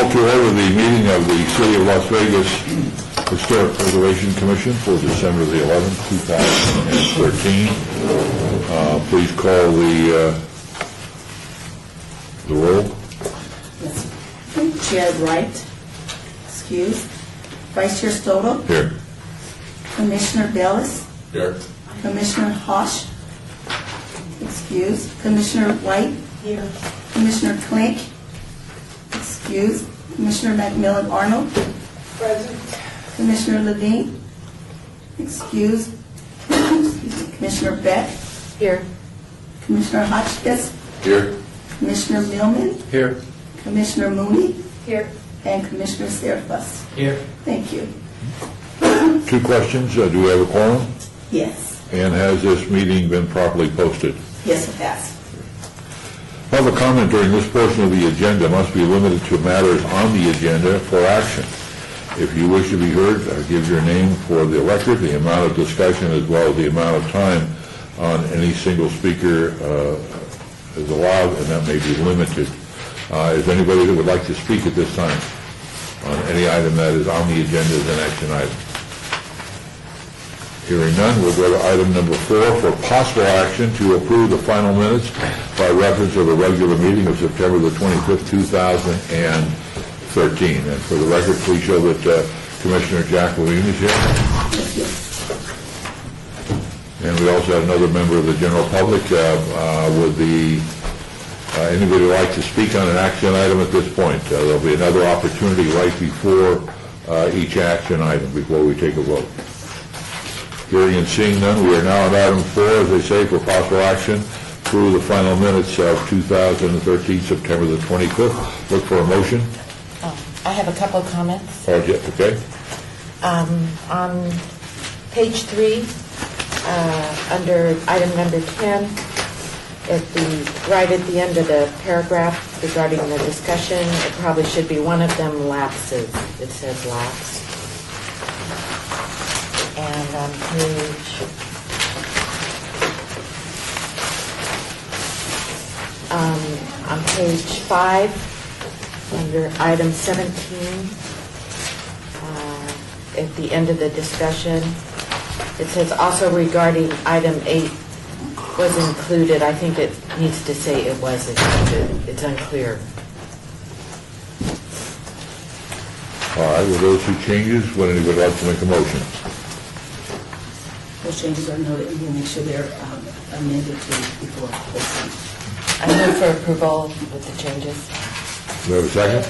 call to order the meeting of the City of Las Vegas Historic Preservation Commission for December the 11th, 2013. Please call the roll. Yes. Chair Wright, excused. Vice Chair Stoto. Here. Commissioner Bellis. Here. Commissioner Hosh, excused. Commissioner White. Here. Commissioner Klink, excused. Commissioner McMillan Arnold. Present. Commissioner Levine, excused. Commissioner Beck. Here. Commissioner Hotchkiss. Here. Commissioner Millman. Here. Commissioner Mooney. Here. And Commissioner Serafus. Here. Thank you. 2 questions. Do we have a quorum? Yes. And has this meeting been properly posted? Yes, it has. Public comment during this portion of the agenda must be limited to matters on the agenda for action. If you wish to be heard, give your name for the record. The amount of discussion as well as the amount of time on any single speaker is allowed, and that may be limited. Is there anybody that would like to speak at this time on any item that is on the agenda as an action item? Hearing none, we'll go to item number 4 for possible action to approve the final minutes by reference of the regular meeting of September the 25th, 2013. And for the record, please show that Commissioner Jack Levine is here. And we also have another member of the general public. Would anybody like to speak on an action item at this point? There'll be another opportunity right before each action item, before we take a vote. Hearing and seeing none, we are now on item 4, as they say, for possible action through the final minutes of 2013, September the 25th. Look for a motion. I have a couple of comments. Okay. On page 3, under item number 10, right at the end of the paragraph regarding the discussion, it probably should be one of them lapses. It says lapse. And on page 5, under item 17, at the end of the discussion, it says also regarding item 8 was included. I think it needs to say it was included. It's unclear. All right, with those 2 changes, would anybody like to make a motion? Those changes are noted, and we'll make sure they're amended before posting. I move for approval with the changes. Do we have a second?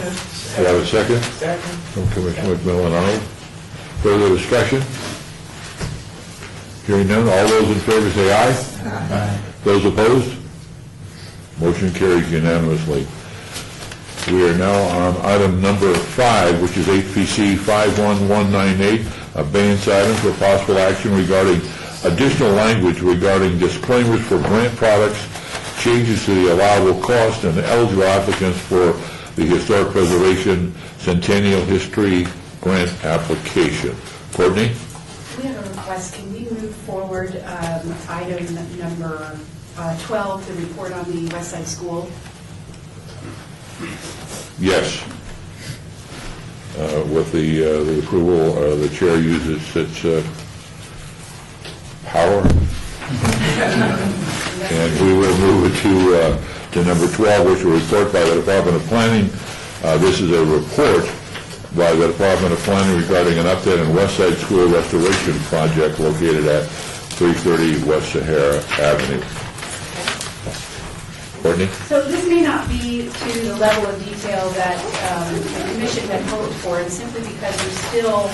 Do we have a second? Second. From Commissioner McMillan Arnold. Further discussion? Hearing none, all those in favor say aye. Aye. Those opposed? Motion carries unanimously. We are now on item number 5, which is HPC 51198, abeyance item for possible action regarding additional language regarding disclaimers for grant products, changes to the allowable cost, and eligible applicants for the Historic Preservation Centennial History Grant application. Courtney? We have a request. Can we move forward item number 12, the report on the West Side School? Yes. With the approval, the chair uses its power. And we will move it to number 12, which is a report by the Department of Planning. This is a report by the Department of Planning regarding an update on West Side School restoration project located at 330 West Sahara Avenue. Courtney? So this may not be to the level of detail that the Commission had hoped for, and simply because we're still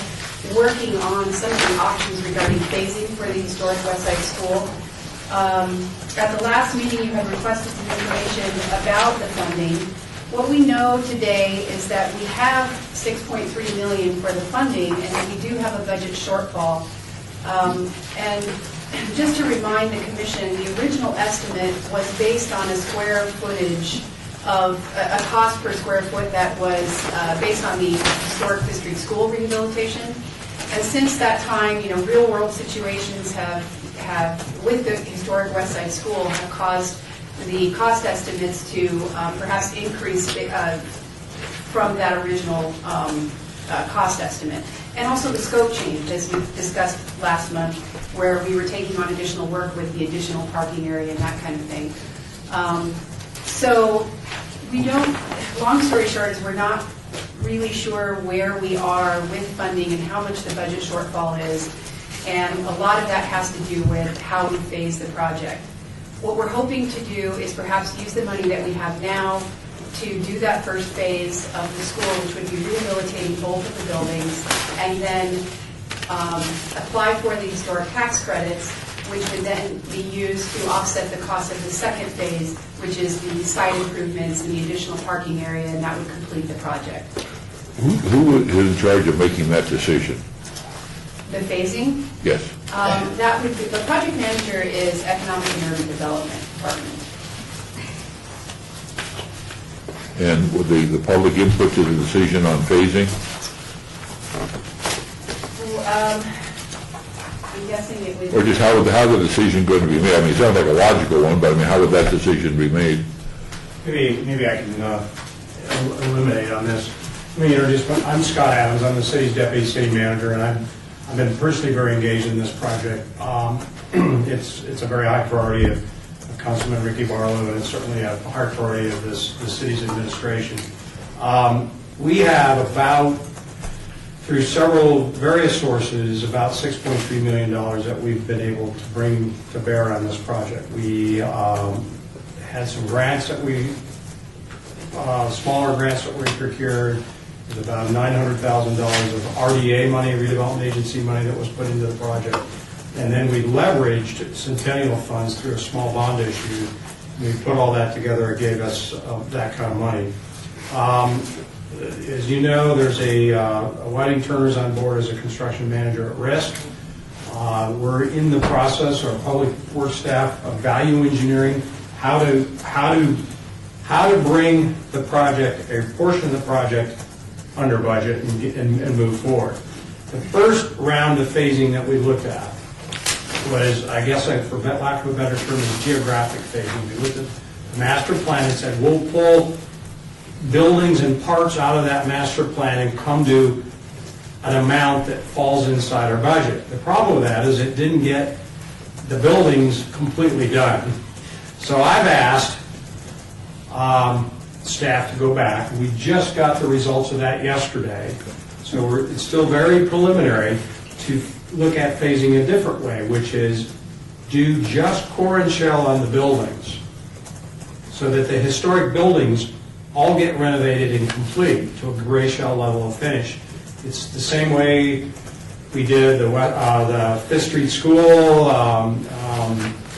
working on some of the options regarding phasing for the historic West Side School. At the last meeting, you had requested some information about the funding. What we know today is that we have $6.3 million for the funding, and we do have a budget shortfall. And just to remind the Commission, the original estimate was based on a square footage of a cost per square foot that was based on the historic district school rehabilitation. And since that time, real world situations have with the historic West Side School have caused the cost estimates to perhaps increase from that original cost estimate. And also the scope change, as we discussed last month, where we were taking on additional work with the additional parking area and that kind of thing. So we don't, long story short, is we're not really sure where we are with funding and how much the budget shortfall is. And a lot of that has to do with how we phase the project. What we're hoping to do is perhaps use the money that we have now to do that first phase of the school, which would be rehabilitating both of the buildings, and then apply for the historic tax credits, which would then be used to offset the cost of the second phase, which is the site improvements and the additional parking area, and that would complete the project. Who is in charge of making that decision? The phasing, Yes. that would be, the project manager is Economic and Urban Development Department. And with the public input to the decision on phasing? I'm guessing it would. Or just how the decision going to be made? I mean, it sounds like a logical one, but I mean, how would that decision be made? Maybe I can eliminate on this. Let me introduce, I'm Scott Adams, I'm the city's deputy city manager, and I've been personally very engaged in this project. It's a very high priority of Councilman Ricky Barlow, and it's certainly a high priority of the city's administration. We have about, through several various sources, about $6.3 million that we've been able to bring to bear on this project. We had some grants that smaller grants that we procured. There's about $900,000 of RDA money, redevelopment agency money, that was put into the project. And then we leveraged Centennial funds through a small bond issue. We put all that together. It gave us that kind of money. As you know, there's a Whiting Turner's on board as a construction manager at risk. We're in the process, our public works staff, of value engineering how to bring the project, a portion of the project, under budget and move forward. The first round of phasing that we looked at was, I guess, for lack of a better term, is geographic phasing. We looked at the master plan and said, we'll pull buildings and parts out of that master plan and come to an amount that falls inside our budget. The problem with that is it didn't get the buildings completely done. So I've asked staff to go back. We just got the results of that yesterday. So it's still very preliminary to look at phasing a different way, which is do just core and shell on the buildings so that the historic buildings all get renovated and complete to a gray shell level of finish. It's the same way we did the Fifth Street School.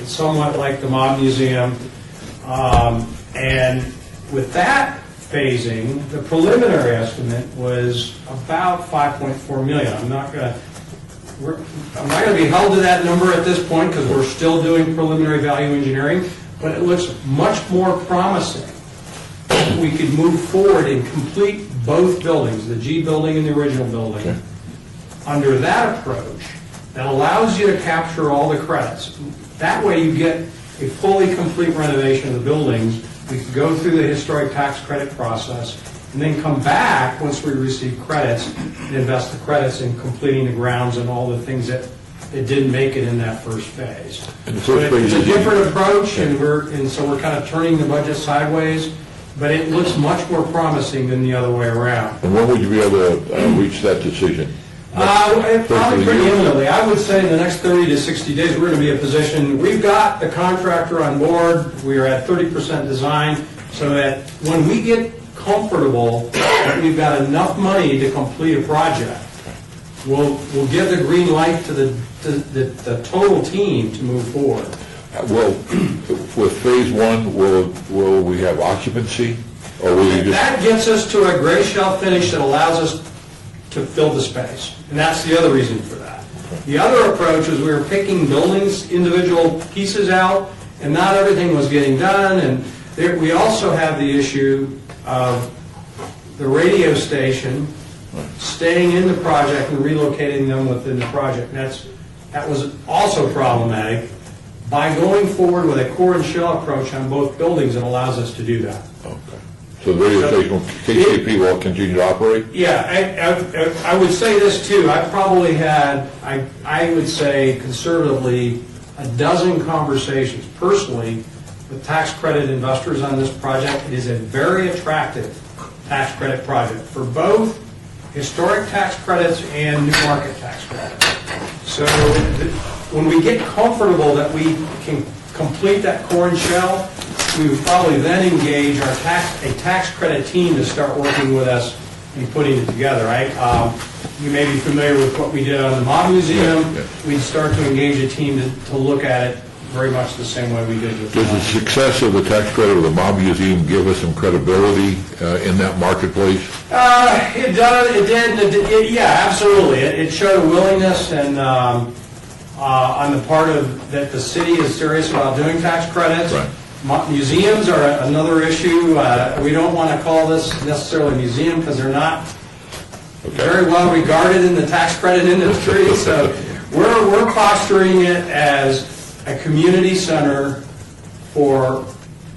It's somewhat like the Mob Museum. And with that phasing, the preliminary estimate was about $5.4 million. I'm not going to be held to that number at this point because we're still doing preliminary value engineering, but it looks much more promising. We could move forward and complete both buildings, the G building and the original building, okay, under that approach that allows you to capture all the credits. That way you get a fully complete renovation of the buildings. We could go through the historic tax credit process and then come back once we receive credits and invest the credits in completing the grounds and all the things that it didn't make it in that first phase. So it's a different approach, and so we're kind of turning the budget sideways, but it looks much more promising than the other way around. And when would you be able to reach that decision? Probably pretty imminently. I would say in the next 30 to 60 days, we're going to be in a position. We've got the contractor on board. We are at 30% design, so that when we get comfortable that we've got enough money to complete a project, we'll give the green light to the total team to move forward. Well, with phase one, will we have occupancy, or will you just? That gets us to a gray shell finish that allows us to fill the space, and that's the other reason for that. The other approach is we were picking buildings, individual pieces out, and not everything was getting done, and we also have the issue of the radio station staying in the project and relocating them within the project. That was also problematic. By going forward with a core and shell approach on both buildings, it allows us to do that. Okay. So the radio station, KCP will continue to operate? Yeah, I would say this too, I probably had, I would say conservatively, a dozen conversations personally with tax credit investors on this project. It is a very attractive tax credit project for both historic tax credits and new market tax credits. So when we get comfortable that we can complete that core and shell, we would probably then engage a tax credit team to start working with us in putting it together, right? You may be familiar with what we did on the Mob Museum. Yeah. We'd start to engage a team to look at it very much the same way we did with the Does the Mob. success of the tax credit of the Mob Museum give us some credibility in that marketplace? It did, yeah, absolutely. It showed a willingness and on the part of, that the city is serious about doing tax credits. Right. Museums are another issue. We don't want to call this necessarily a museum because they're not very well regarded in the tax credit industry. So we're posturing it as a community center for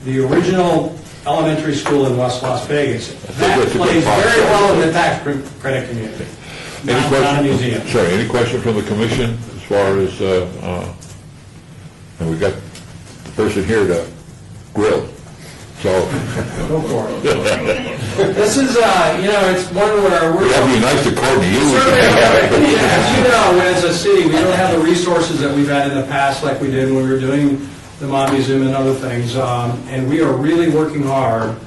the original elementary school in West Las Vegas. That that's a good plays very posture. well in the tax credit community, Any not a question? museum. Sorry, any question from the commission as far as, and we've got the person here to grill, so Go for it. This is, it's one where we're... that'd be nice to coordinate you. Certainly, as you know, as a city, we don't have the resources that we've had in the past like we did when we were doing the Mob Museum and other things. And we are really working hard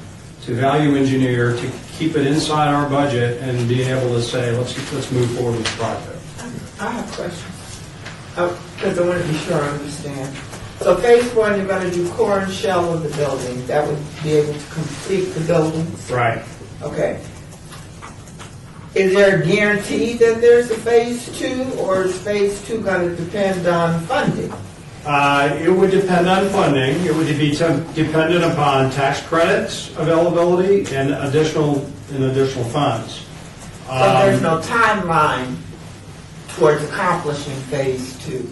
to value engineer, to keep it inside our budget and being able to say, let's move forward with the project. I have questions, because I want to be sure I understand. So phase one, you're going to do core and shell of the building. That would be able to complete the buildings? Right. Okay. Is there a guarantee that there's a phase two, or is phase two going to depend on funding? It would depend on funding. It would be dependent upon tax credits availability and additional funds. So there's no timeline towards accomplishing phase two?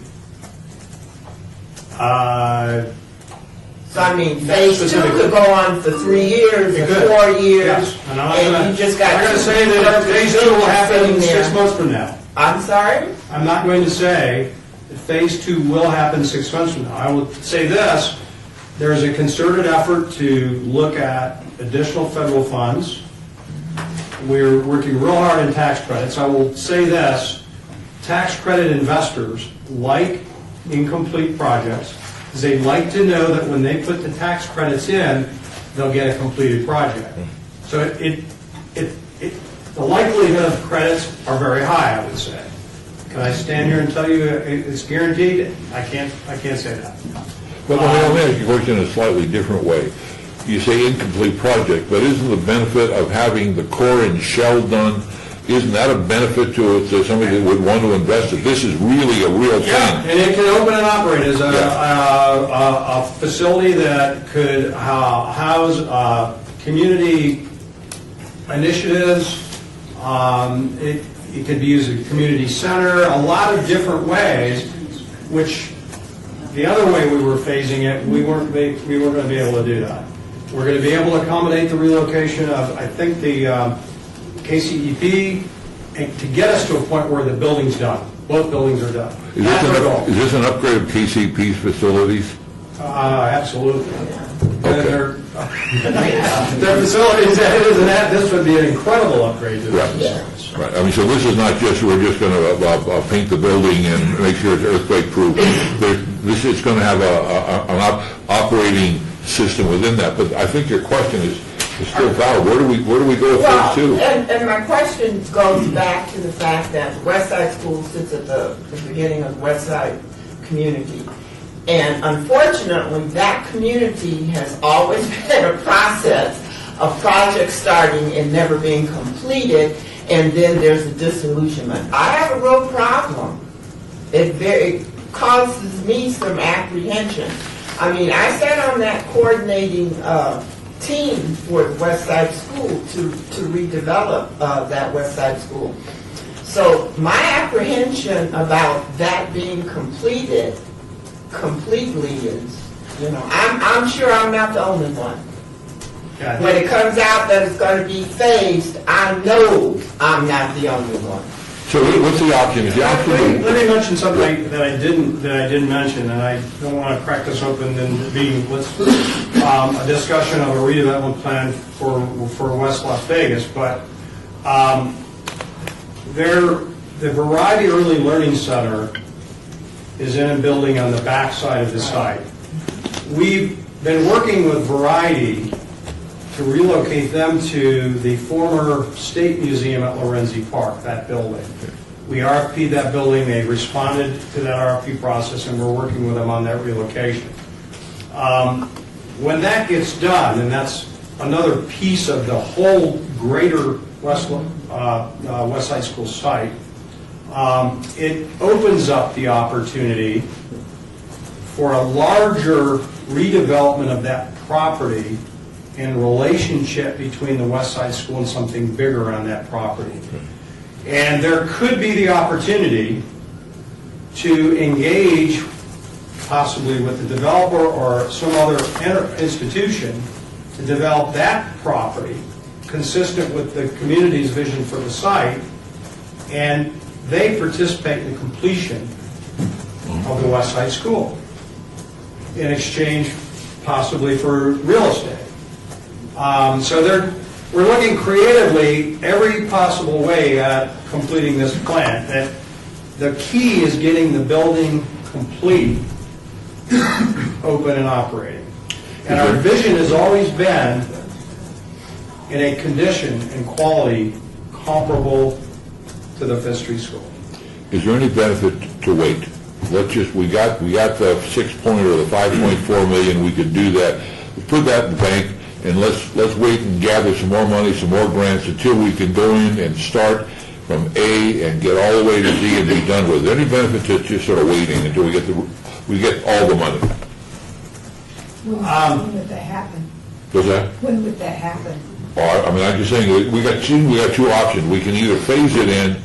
So I mean, phase two Specific- could go on for 3 years It or could. 4 years, Yes. And I'm not and gonna- you just got... I'm not going to say that phase two will happen 6 months from now. I'm sorry? I'm not going to say that phase two will happen 6 months from now. I will say this, there's a concerted effort to look at additional federal funds. We're working real hard in tax credits. I will say this, tax credit investors like incomplete projects, because they like to know that when they put the tax credits in, they'll get a completed project. So the likelihood of credits are very high, I would say. Can I stand here and tell you it's guaranteed? I can't say that. But let me ask you a question in a slightly different way. You say incomplete project, but isn't the benefit of having the core and shell done, isn't that a benefit to somebody that would want to invest that this is really a real Yeah, thing? and it can open and operate as a facility that could house community initiatives. It could be used as a community center, a lot of different ways, which the other way we were phasing it, we weren't going to be able to do that. We're going to be able to accommodate the relocation of, I think, the KCEP, and to get us to a point where the building's done. Both buildings are done. Is That's our goal. this an upgrade of KCP's facilities? Absolutely. Okay. Their facilities, this would be an incredible upgrade to Right. their facilities. Right, I mean, so this is not just, we're just going to paint the building and make sure it's earthquake-proof. This is going to have an operating system within that, but I think your question is still valid. Where do we go with Well, phase two? and my question goes back to the fact that West Side School sits at the beginning of the West Side community. And unfortunately, that community has always been a process of projects starting and never being completed, and then there's a disillusionment. I have a real problem. It causes me some apprehension. I mean, I sat on that coordinating team for the West Side School to redevelop that West Side School. So my apprehension about that being completed completely is, I'm sure I'm not the only one. Yeah. When it comes out that it's going to be phased, I know I'm not the only one. So what's the option? Is the option? Let me mention something that I didn't mention, and I don't want to crack this open and be, a discussion of a redevelopment plan for West Las Vegas, but the Variety Early Learning Center is in a building on the back side of the site. We've been working with Variety to relocate them to the former State Museum at Lorenzi Park, that building. We RFP'd that building, they responded to that RFP process, and we're working with them on that relocation. When that gets done, and that's another piece of the whole greater West Side School site, it opens up the opportunity for a larger redevelopment of that property in relationship between the West Side School and something bigger on that property. And there could be the opportunity to engage possibly with the developer or some other institution to develop that property consistent with the community's vision for the site, and they participate in the completion of the West Side School in exchange possibly for real estate. So we're looking creatively every possible way at completing this plan. That the key is getting the building complete, open and operating. And our vision has always been in a condition and quality comparable to the Fifth Street School. Is there any benefit to wait? We got the 6 point or the 5.4 million, we could do that. Put that in the bank, and let's wait and gather some more money, some more grants, until we can go in and start from A and get all the way to Z and be done with it. Any benefit to just sort of waiting until we get all the money? When would that happen? Does that? When would that happen? I'm just saying, we got two options. We can either phase it in,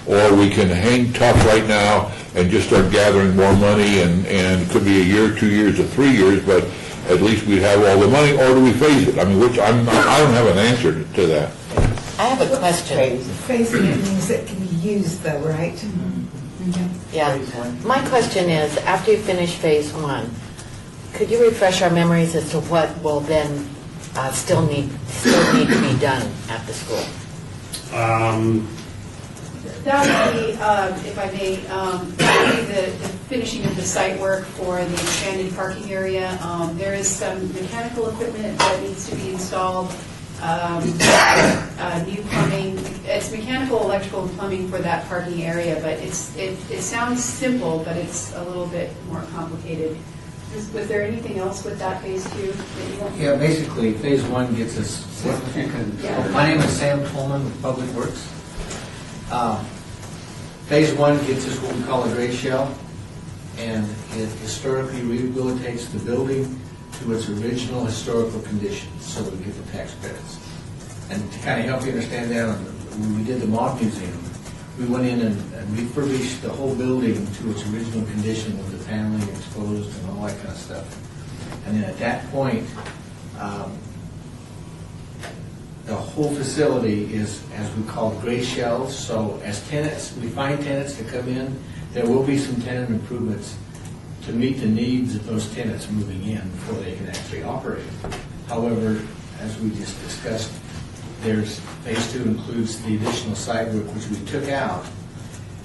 or we can hang tough right now and just start gathering more money, and it could be a year, 2 years, or 3 years, but at least we'd have all the money. Or do we phase it? I don't have an answer to that. I have a question. Phasing it means it can be used though, right? Yeah. My question is, after you finish phase one, could you refresh our memories as to what will then still need to be done at the school? That would be, if I may, that would be the finishing of the site work for the expanded parking area. There is some mechanical equipment that needs to be installed, new plumbing. It's mechanical, electrical, and plumbing for that parking area, but it sounds simple, but it's a little bit more complicated. Was there anything else with that phase two? Yeah, basically, phase one gets us, my name is Sam Pullman with Public Works. Phase one gets us what we call a gray shell, and it historically rehabilitates the building to its original historical condition, so that we get the tax credits. And to kind of help you understand that, when we did the Mob Museum, we went in and refurbished the whole building to its original condition with the paneling exposed and all that kind of stuff. And then at that point, the whole facility is, as we call, gray shells. So as tenants, we find tenants to come in, there will be some tenant improvements to meet the needs of those tenants moving in before they can actually operate. However, as we just discussed, phase two includes the additional site work, which we took out.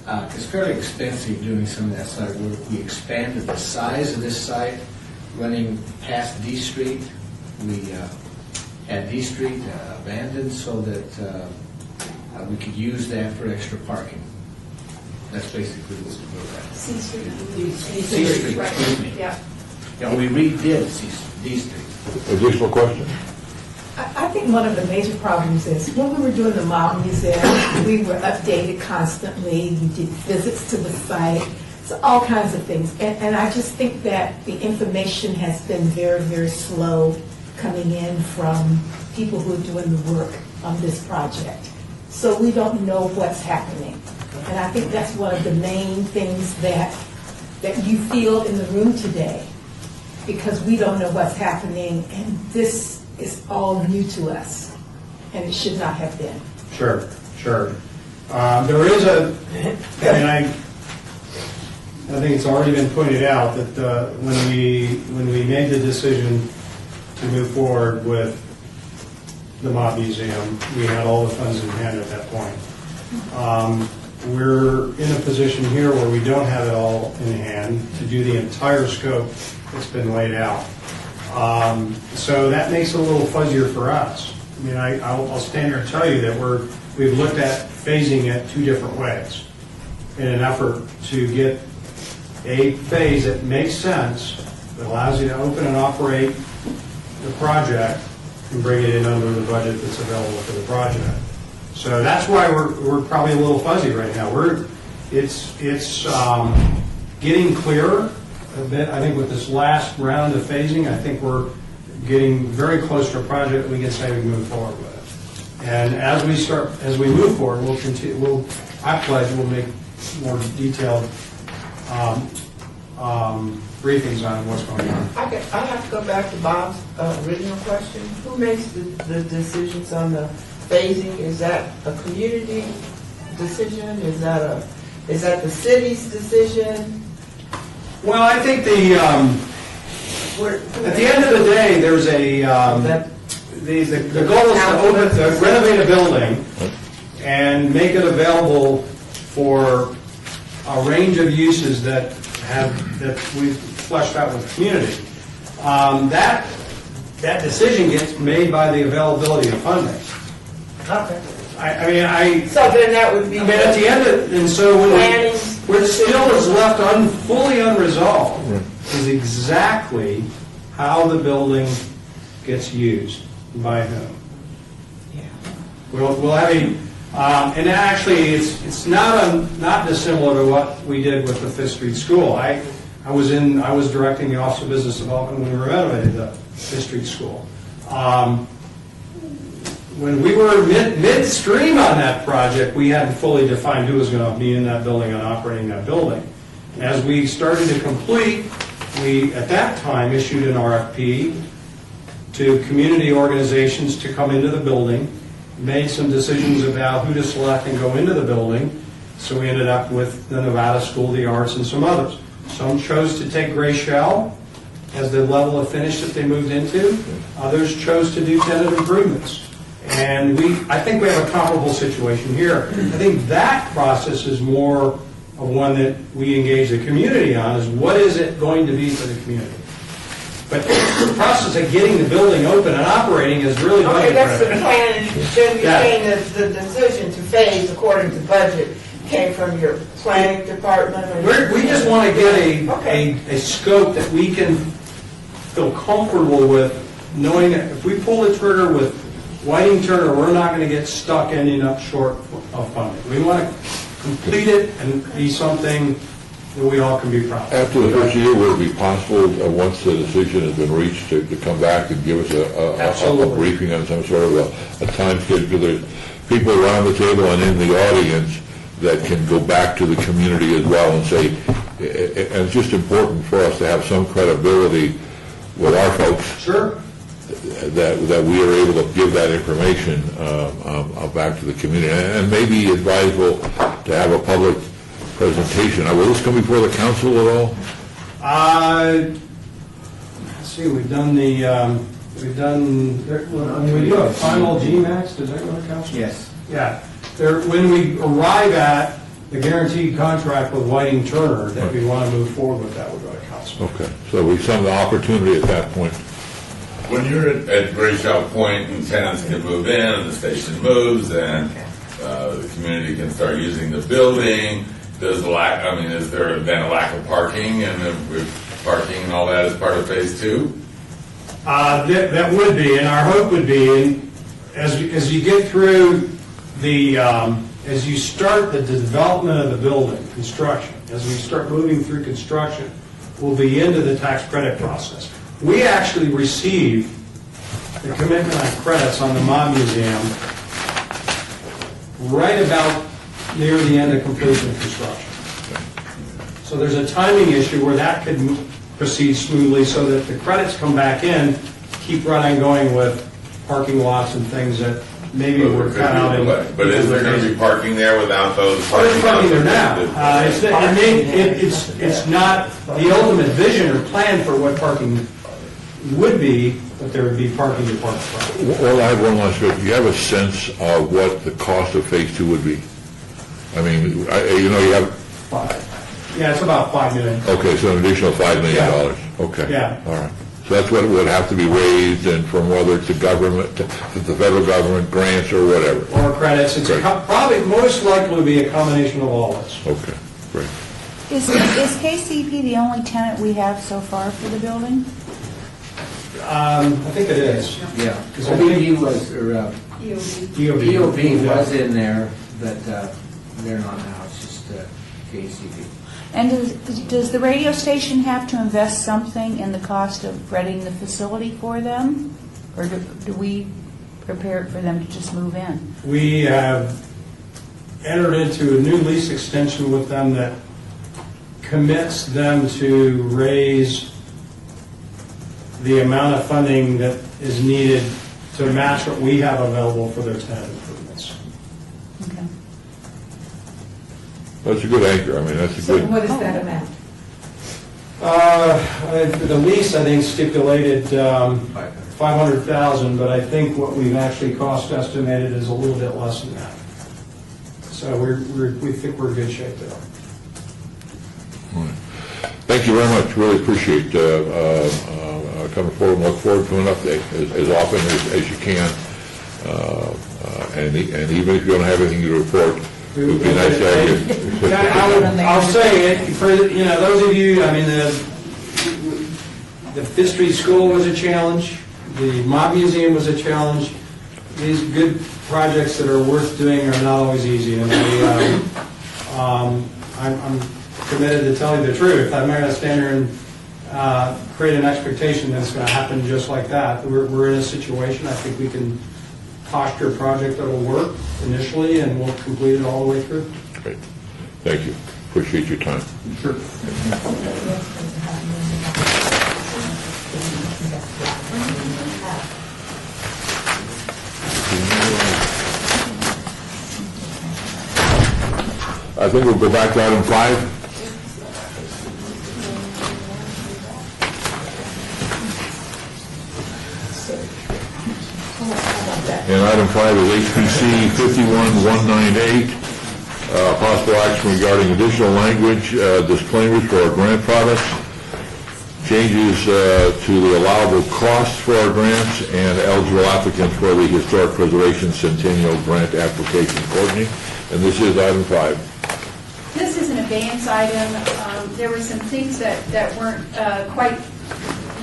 It's fairly expensive doing some of that site work. We expanded the size of this site running past D Street. We had D Street abandoned so that we could use that for extra parking. That's basically what we wrote at. C Street. C Street, Right. excuse me. Yeah. Yeah, we redid D Street. Additional question? I think one of the major problems is when we were doing the Mob Museum, we were updated constantly. We did visits to the site, so all kinds of things. And I just think that the information has been very, very slow coming in from people who are doing the work on this project. So we don't know what's happening. And I think that's one of the main things that you feel in the room today, because we don't know what's happening, and this is all new to us, and it should not have been. Sure, sure. There is and I think it's already been pointed out that when we made the decision to move forward with the Mob Museum, we had all the funds in hand at that point. We're in a position here where we don't have it all in hand to do the entire scope that's been laid out. So that makes it a little fuzzier for us. I mean, I'll stand here and tell you that we've looked at phasing it two different ways in an effort to get a phase that makes sense, that allows you to open and operate the project and bring it in under the budget that's available for the project. So that's why we're probably a little fuzzy right now. It's getting clearer a bit. I think with this last round of phasing, I think we're getting very close to a project we can say we can move forward with. And as we move forward, we'll continue. I pledge we'll make more detailed briefings on what's going on. I have to go back to Bob's original question. Who makes the decisions on the phasing? Is that a community decision? Is that the city's decision? Well, I think at the end of the day, there's the goal is to renovate a building and make it available for a range of uses that we've fleshed out with the community. That decision gets made by the availability of funding. Okay. So then that would be. I mean, at the end of, and so planning. what still is left fully unresolved is exactly how the building gets used, by whom. Yeah. We'll have and actually, it's not dissimilar to what we did with the Fifth Street School. I was directing the Office of Business Development when we renovated the Fifth Street School. When we were midstream on that project, we hadn't fully defined who was going to be in that building and operating that building. As we started to complete, we, at that time, issued an RFP to community organizations to come into the building, made some decisions about who to select and go into the building, so we ended up with the Nevada School of the Arts and some others. Some chose to take gray shell as the level of finish that they moved into. Others chose to do tenant improvements. And I think we have a comparable situation here. I think that process is more of one that we engage the community on, is what is it going to be for the community? But the process of getting the building open and operating is really Okay, that's the budget-driven. plan. Then you're saying that the decision to phase according to budget came from your planning department? Or We just want to get Okay. a scope that we can feel comfortable with, knowing that if we pull the trigger with Whiting Turner, we're not going to get stuck ending up short of funding. We want to complete it and be something that we all can be proud of. After the first year, would it be possible, once the decision has been reached, to come back and give us a Absolutely. briefing on some sort of a time schedule? There's people around the table and in the audience that can go back to the community as well and say, and it's just important for us to have some credibility with our folks. Sure. That we are able to give that information back to the community. And maybe advisable to have a public presentation. Will this come before the council at all? Let's see, we do a final GMAX, does that go to council? Yes. Yeah. When we arrive at the guaranteed contract with Whiting Turner, that we want to move forward with, that would go to council. Okay, so we some opportunity at that point. When you're at Gray Shell Point and tenants can move in and the station moves and the community can start using the building, has there been a lack of parking and parking and all that is part of phase two? That would be, and our hope would be, and as you get through as you start the development of the building, construction, as we start moving through construction, we'll be into the tax credit process. We actually receive the commitment on credits on the Mob Museum right about near the end of completion of construction. So there's a timing issue where that could proceed smoothly so that the credits come back in, keep running going with parking lots and things that maybe But were there cut out. could be a delay. But is there going to be parking there without those? Oh, there's parking there now. lots? It's not the ultimate vision or plan for what parking would be, but there would be parking to park from. Well, I have one last question. Do you have a sense of what the cost of Phase 2 would be? I mean, you have, Yeah, it's about $5 million. okay, so an additional $5 million. Yeah. Okay. Yeah. All right. So that's what would have to be raised, and from whether it's a government, to the federal government, grants, or whatever. Or credits, it's Great. Probably most likely to be a combination of all this. Okay, great. Is KCP the only tenant we have so far for the building? I think it is. Yeah, Because I think- OBD was, or EOB was in there, but they're not now, it's just KCP. And does the radio station have to invest something in the cost of renting the facility for them? Or do we prepare it for them to just move in? We have entered into a new lease extension with them that commits them to raise the amount of funding that is needed to match what we have available for their tenant improvements. Okay. That's a good anchor. I mean, that's a So good, what is that amount? The lease, I think, stipulated $500,000, but I think what we've actually cost estimated is a little bit less than that. So we think we're in good shape there. thank you very much. Really appreciate coming forward, and look forward to an update as often as you can. And even if you don't have anything to report, it would be nice to have you. I'll say it, for, those of you, I mean, the Fifth Street School was a challenge, the Mob Museum was a challenge. These good projects that are worth doing are not always easy, and I'm committed to telling the truth. I'm not going to stand here and create an expectation that it's going to happen just like that. We're in a situation, I think we can posture a project that will work initially, and we'll complete it all the way through. Great. Thank you. Appreciate your time. Sure. I think we'll go back to item 5. And item 5 is HPC 51198, possible action regarding additional language disclaimers for our grant products, changes to the allowable costs for our grants, and eligible applicants for the Historic Preservation Centennial Grant application. Courtney, and this is item 5. This is an abeyance item. There were some things that weren't quite,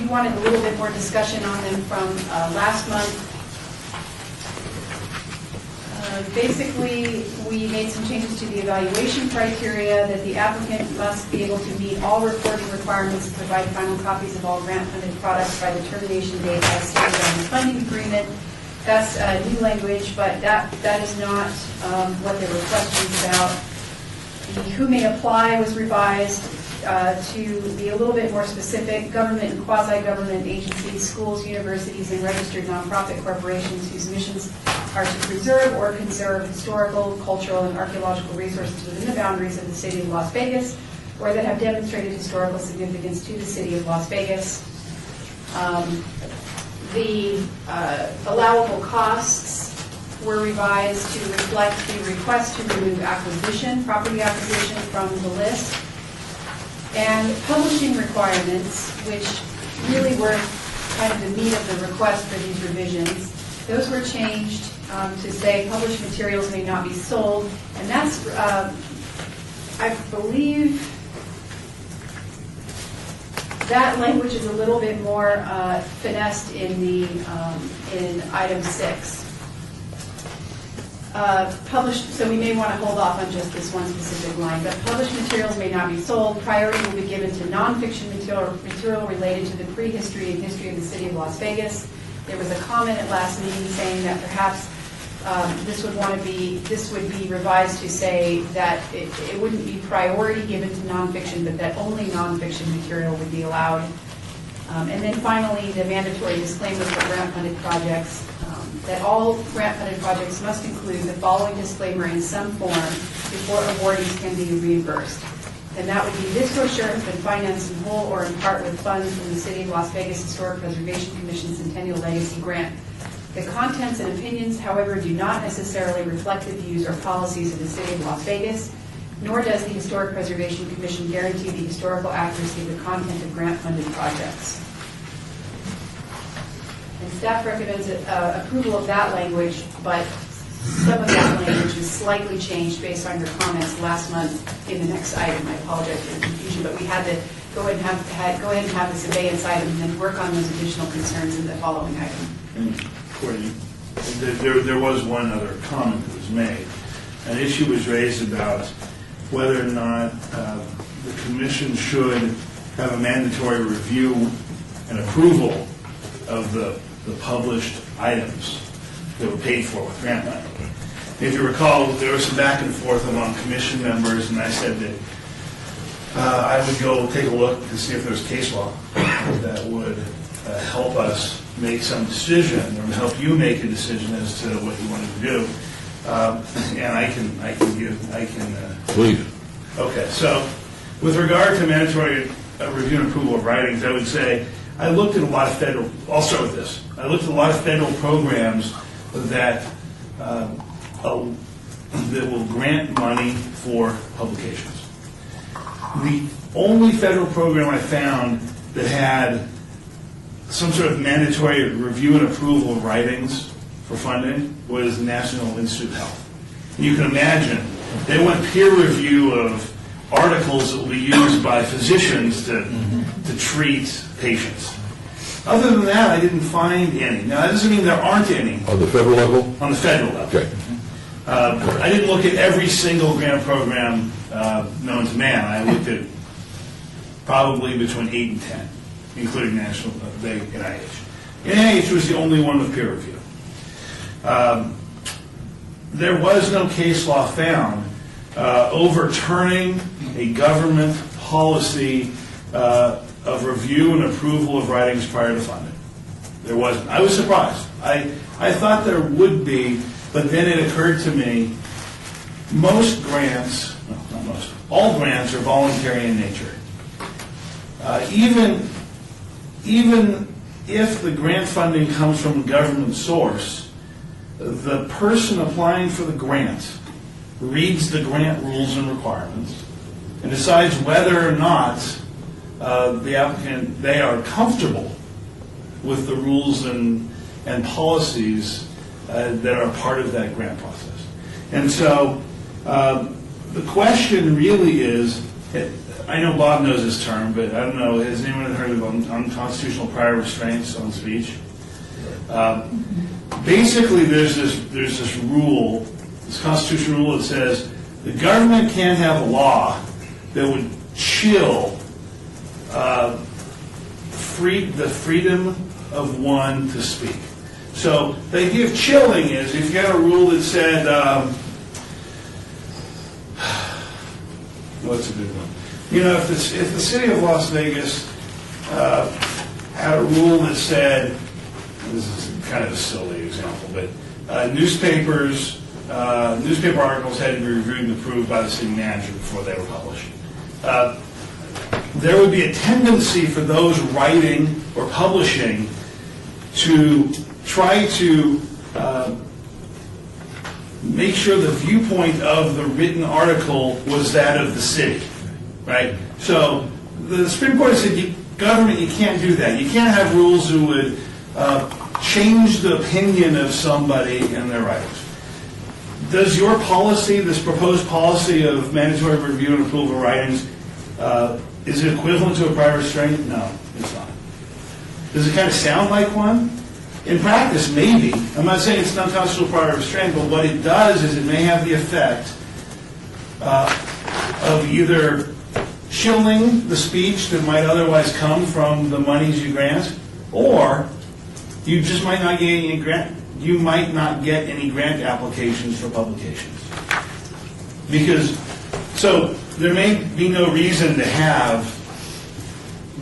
you wanted a little bit more discussion on them from last month. Basically, we made some changes to the evaluation criteria that the applicant must be able to meet all reporting requirements and provide final copies of all grant-funded products by the termination date as stated on the funding agreement. That's new language, but that is not what there were questions about. The who may apply was revised to be a little bit more specific. Government and quasi-government agencies, schools, universities, and registered nonprofit corporations whose missions are to preserve or conserve historical, cultural, and archaeological resources within the boundaries of the city of Las Vegas, or that have demonstrated historical significance to the city of Las Vegas. The allowable costs were revised to reflect the request to remove property acquisition from the list, and publishing requirements, which really were kind of the meat of the request for these revisions. Those were changed to say published materials may not be sold, and that's, I believe, that language is a little bit more finessed in item 6. Published, so we may want to hold off on just this one specific line, but published materials may not be sold. Priority will be given to nonfiction material related to the prehistory and history of the city of Las Vegas. There was a comment at last meeting saying that perhaps this would be revised to say that it wouldn't be priority given to nonfiction, but that only nonfiction material would be allowed. And then finally, the mandatory disclaimers for grant-funded projects. that all grant-funded projects must include the following disclaimer in some form before awardees can be reimbursed. And that would be, this brochure has been financed in whole or in part with funds from the City of Las Vegas Historic Preservation Commission Centennial Legacy Grant. The contents and opinions, however, do not necessarily reflect the views or policies of the City of Las Vegas, nor does the Historic Preservation Commission guarantee the historical accuracy of the content of grant-funded projects. And staff recommends approval of that language, but some of that language is slightly changed based on your comments last month in the next item. I apologize for the confusion, but we had to go ahead and have this abeyance item and then work on those additional concerns in the following item. And Courtney, there was one other comment that was made. An issue was raised about whether or not the commission should have a mandatory review and approval of the published items that were paid for with grant money. If you recall, there was some back and forth among commission members, and I said that I would go take a look to see if there's case law that would help us make some decision, or help you make a decision as to what you wanted to do. And I can. Please. Okay, so with regard to mandatory review and approval of writings, I would say I looked at a lot of federal. I'll start with this. I looked at a lot of federal programs that will grant money for publications. The only federal program I found that had some sort of mandatory review and approval of writings for funding was the National Institute of Health. And you can imagine, they want peer review of articles that will be used by physicians to treat patients. Other than that, I didn't find any. Now, that doesn't mean there aren't any. On the federal level? On the federal level. Okay. I didn't look at every single grant program known to man. I looked at probably between 8 and 10, including National NIH. NIH was the only one with peer review. There was no case law found overturning a government policy of review and approval of writings prior to funding. There wasn't. I was surprised. I thought there would be, but then it occurred to me, most grants, no, not most, all grants are voluntary in nature. Even if the grant funding comes from a government source, the person applying for the grant reads the grant rules and requirements and decides whether or not the applicant, they are comfortable with the rules and policies that are part of that grant process. And so the question really is, I know Bob knows this term, but I don't know, has anyone heard of unconstitutional prior restraints on speech? Basically, there's this rule, this constitutional rule that says the government can't have a law that would chill the freedom of one to speak. So the idea of chilling is if you had a rule that said, what's a good one? You know, if the city of Las Vegas had a rule that said, this is kind of a silly example, but newspaper articles had to be reviewed and approved by the city manager before they were published. There would be a tendency for those writing or publishing to try to make sure the viewpoint of the written article was that of the city, right? So the Supreme Court said, government, you can't do that. You can't have rules that would change the opinion of somebody in their writings. Does your policy, this proposed policy of mandatory review and approval of writings, is it equivalent to a prior restraint? No, it's not. Does it kind of sound like one? In practice, maybe. I'm not saying it's an unconstitutional prior restraint, but what it does is it may have the effect of either chilling the speech that might otherwise come from the monies you grant, or you just might not get any grant. You might not get any grant applications for publications. Because, so there may be no reason to have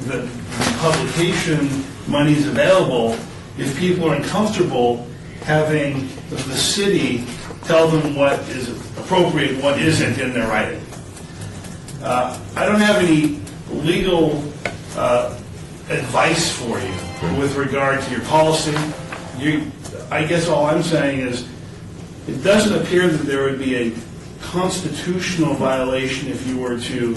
the publication monies available if people are uncomfortable having the city tell them what is appropriate and what isn't in their writing. I don't have any legal advice for you with regard to your policy. I guess all I'm saying is it doesn't appear that there would be a constitutional violation if you were to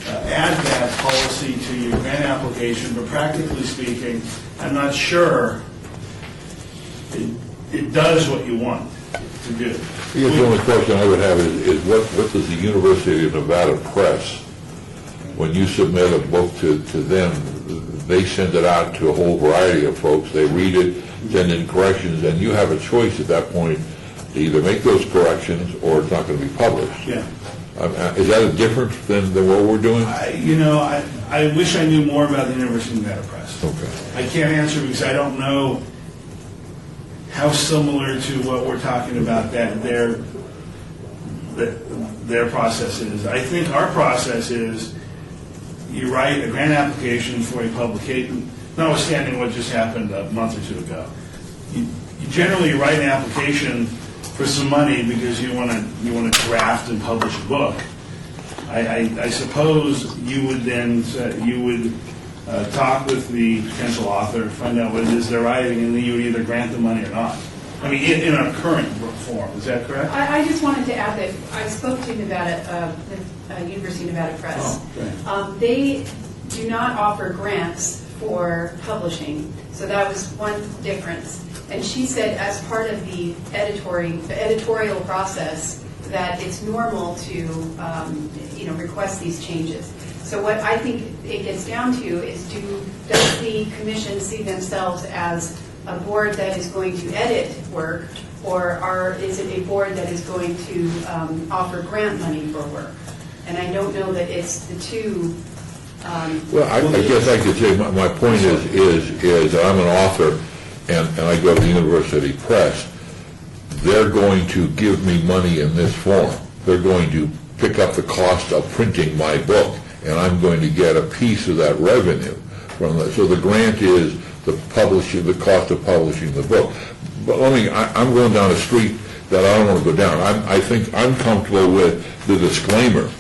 add that policy to your grant application, but practically speaking, I'm not sure it does what you want to do. I guess the only question I would have is what does the University of Nevada Press, when you submit a book to them, they send it out to a whole variety of folks, they read it, send in corrections, and you have a choice at that point to either make those corrections or it's not going to be published. Yeah. Is that a difference than what we're doing? I wish I knew more about the University of Nevada Press. Okay. I can't answer because I don't know how similar to what we're talking about that their process is. I think our process is you write a grant application for a publication, notwithstanding what just happened a month or two ago. You generally write an application for some money because you want to draft and publish a book. I suppose you would then talk with the potential author, find out what it is they're writing, and then you would either grant the money or not. I mean, in a current form, is that correct? I just wanted to add that I spoke to Nevada, the University of Nevada Press. Oh, okay. They do not offer grants for publishing, so that was one difference. And she said, as part of the editorial process, that it's normal to request these changes. So what I think it gets down to is does the commission see themselves as a board that is going to edit work, or is it a board that is going to offer grant money for work? And I don't know that it's the two. Well, I guess I could say my point is that I'm an author and I go to the University Press. They're going to give me money in this form. They're going to pick up the cost of printing my book, and I'm going to get a piece of that revenue from that. So the grant is the cost of publishing the book. But I'm going down a street that I don't want to go down. I think I'm comfortable with the disclaimer.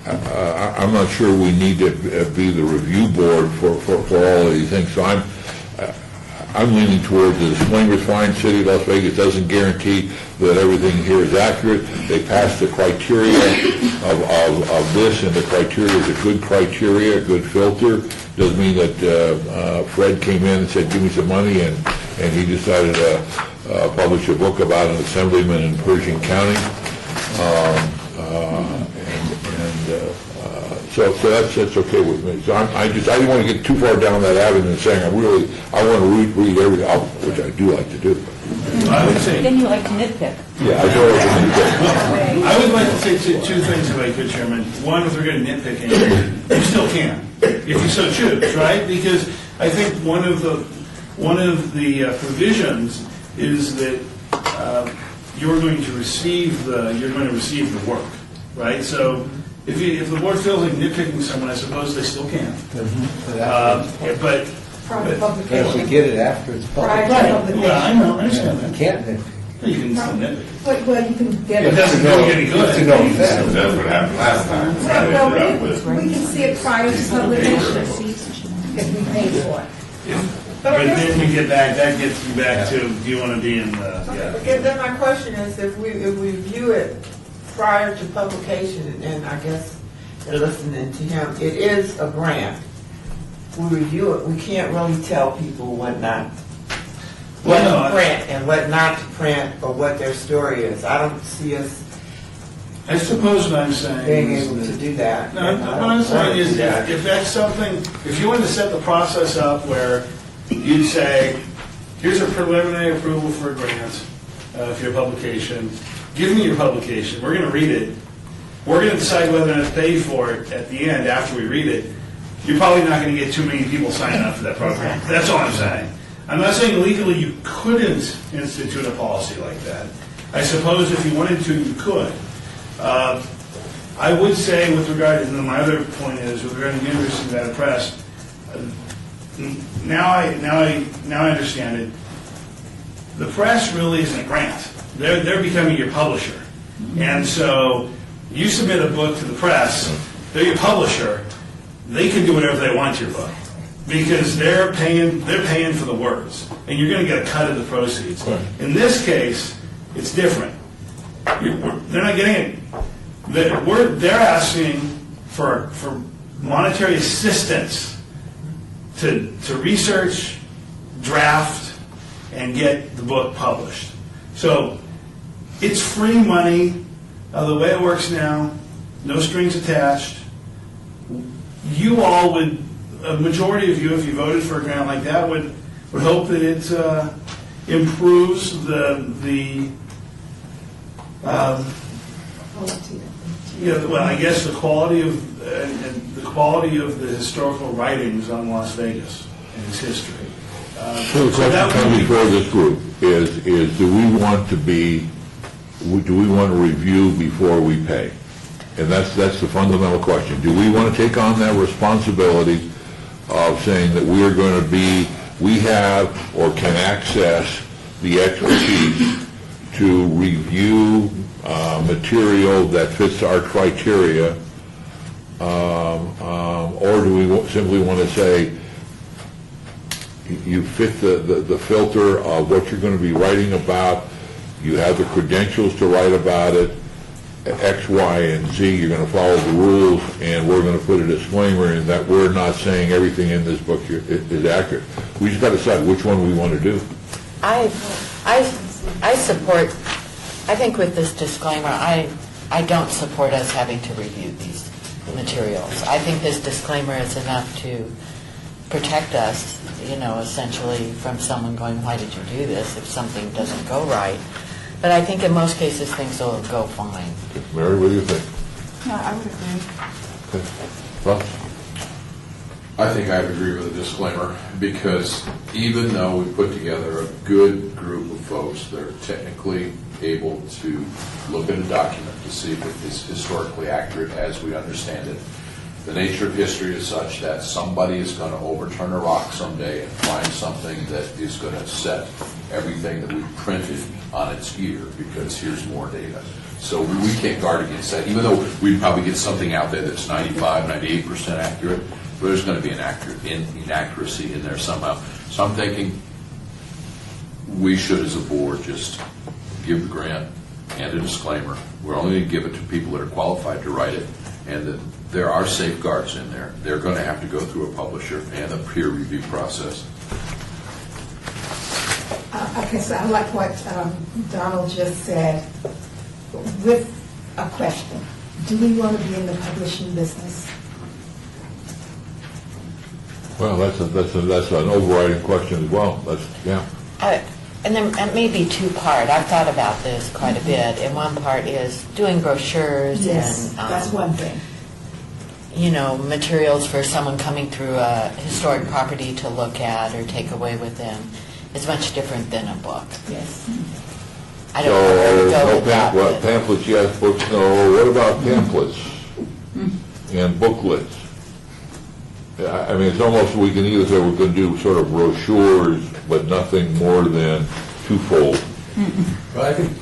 I'm not sure we need to be the review board for all of these things. So I'm leaning towards the disclaimer's fine. City of Las Vegas doesn't guarantee that everything here is accurate. They pass the criteria of this, and the criteria is a good criteria, a good filter. Doesn't mean that Fred came in and said, give me some money, and he decided to publish a book about an assemblyman in Pershing County. So that's okay with me. So I didn't want to get too far down that avenue saying I want to read every album, which I do like to do. I would say, Then you like to nitpick. Yeah, I do like to nitpick. I would like to say two things if I could, Chairman. One, if we're going to nitpicking, you still can, if you so choose, right? Because I think one of the provisions is that you're going to receive the work, right? So if the board feels like nitpicking someone, I suppose they still can. But If we get it after it's Prior public. to publication. yeah, I know, I understand You that. can't nitpick. You can still nitpick. Well, you can get It it. doesn't do you any good. To no effect. That's what happened last time. Well, we can see it prior to publication if we pay for it. But then we get back, that gets you back to, do you want to be in the, yeah. Okay, then my question is, if we view it prior to publication, and I guess they're listening to him, it is a grant. We review it, we can't really tell people what to print and what not to print, or what their story is. I don't see us I suppose what I'm saying being is able to that, do that. no, what I'm saying is if that's something, if you wanted to set the process up where you'd say, here's a preliminary approval for a grant for your publication, give me your publication, we're going to read it, we're going to decide whether or not to pay for it at the end after we read it, you're probably not going to get too many people signing up for that program. That's all I'm saying. I'm not saying legally you couldn't institute a policy like that. I suppose if you wanted to, you could. I would say with regard, and then my other point is, with regard to the University of Nevada Press, now I understand it. the press really isn't a grant. They're becoming your publisher. And so you submit a book to the press, they're your publisher, they can do whatever they want to your book. Because they're paying for the words, and you're going to get a cut of the proceeds. Right. In this case, it's different. They're not getting it. They're asking for monetary assistance to research, draft, and get the book published. So it's free money. The way it works now, no strings attached. You all would. A majority of you, if you voted for a grant like that, would hope that it improves the quality of the quality of the historical writings on Las Vegas and its history. So the question coming before this group is do we want to review before we pay? And that's the fundamental question. Do we want to take on that responsibility of saying that we have or can access the expertise to review material that fits our criteria, or do we simply want to say you fit the filter of what you're going to be writing about, you have the credentials to write about it, X, Y, and Z, you're going to follow the rules, and we're going to put a disclaimer in that we're not saying everything in this book is accurate. We just got to decide which one we want to do. I support, I think with this disclaimer, I don't support us having to review these materials. I think this disclaimer is enough to protect us, essentially from someone going, why did you do this if something doesn't go right? But I think in most cases things will go fine. Mary, what do you think? No, I would agree. Okay. Thoughts? I think I would agree with the disclaimer, because even though we put together a good group of folks that are technically able to look at a document to see if it is historically accurate as we understand it, the nature of history is such that somebody is going to overturn a rock someday and find something that is going to set everything that we printed on its ear, because here's more data. So we can't guard against that, even though we'd probably get something out there that's 95, 98% accurate. There's going to be an inaccuracy in there somehow. So I'm thinking we should, as a board, just give the grant and a disclaimer. We're only going to give it to people that are qualified to write it, and that there are safeguards in there. They're going to have to go through a publisher and a peer review process. Okay, so I like what Donald just said. With a question, do we want to be in the publishing business? Well, that's an overriding question as well. And then it may be two-part. I've thought about this quite a bit. And one part is doing brochures Yes, and that's one thing. materials for someone coming through a historic property to look at or take away with them is much different than a book. Yes. I don't know where to go with that. but- Pamphlets, yes, books, no. What about pamphlets and booklets? I mean, it's almost, we can either say we're going to do sort of brochures, but nothing more than twofold. Well, I think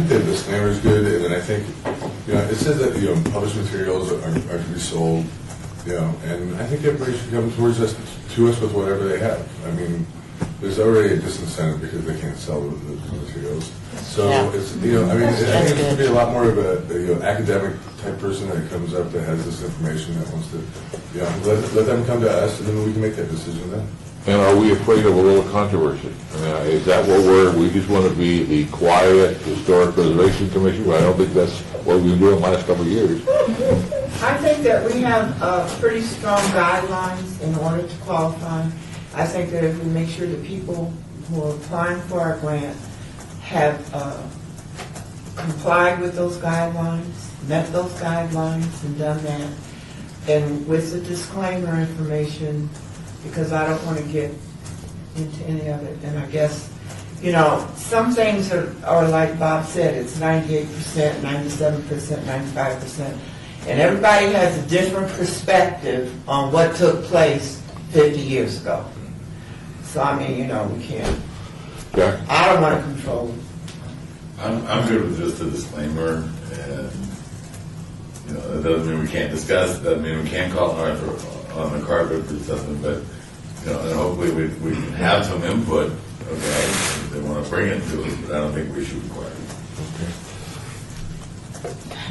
the disclaimer is good, and then I think, it says that, published materials are to be sold, and I think everybody should come to us with whatever they have. I mean, there's already a disincentive because they can't sell the materials. So it's, I think it's going to be a lot more of a academic type person that comes up that has this information that wants to, let them come to us, and then we can make that decision then. And are we afraid of a little controversy? I mean, is that what we just want to be the quiet Historic Preservation Commission? Well, I don't think that's what we've been doing the last couple of years. I think that we have pretty strong guidelines in order to qualify. I think that if we make sure that people who are applying for our grant have complied with those guidelines, met those guidelines, and done that, and with the disclaimer information, because I don't want to get into any of it. And I guess, some things are like Bob said, it's 98%, 97%, 95%. And everybody has a different perspective on what took place 50 years ago. So, I mean, we can't. Jack? I don't want to control it. I'm good with just a disclaimer, and, you know, that doesn't mean we can't discuss, doesn't mean we can't call on the carpet for something, but, you know, and hopefully we can have some input, okay, if they want to bring it to us, but I don't think we should require it.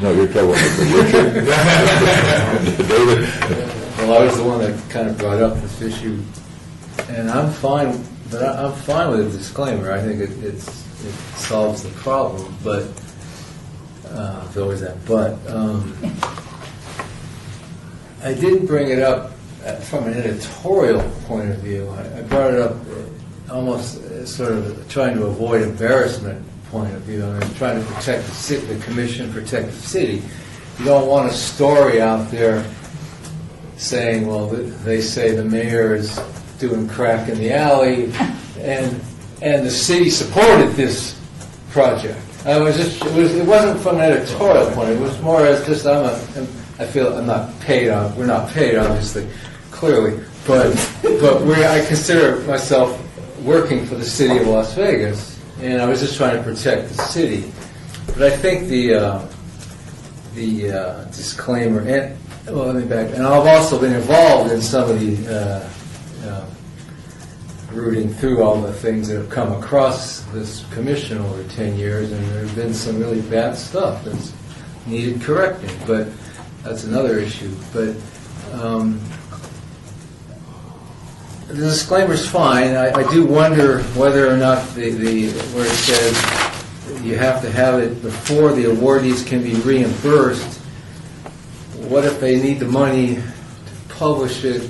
No, you're talking about Richard? David? Well, I was the one that kind of brought up this issue, and I'm fine, but I'm fine with a disclaimer. I think it solves the problem, but there's always that but. I didn't bring it up from an editorial point of view. I brought it up almost sort of trying to avoid embarrassment point of view. I mean, trying to protect the city, the commission, protect the city. You don't want a story out there saying, well, they say the mayor is doing crack in the alley, and the city supported this project. It wasn't from an editorial point. It was more as just I feel I'm not paid on. We're not paid, obviously, clearly, but I consider myself working for the city of Las Vegas, and I was just trying to protect the city. But I think the disclaimer, and well, let me back. And I've also been involved in some of the rooting through all the things that have come across this commission over 10 years, and there have been some really bad stuff that's needed correcting. But that's another issue. But the disclaimer's fine. I do wonder whether or not where it says you have to have it before the awardees can be reimbursed. What if they need the money to publish it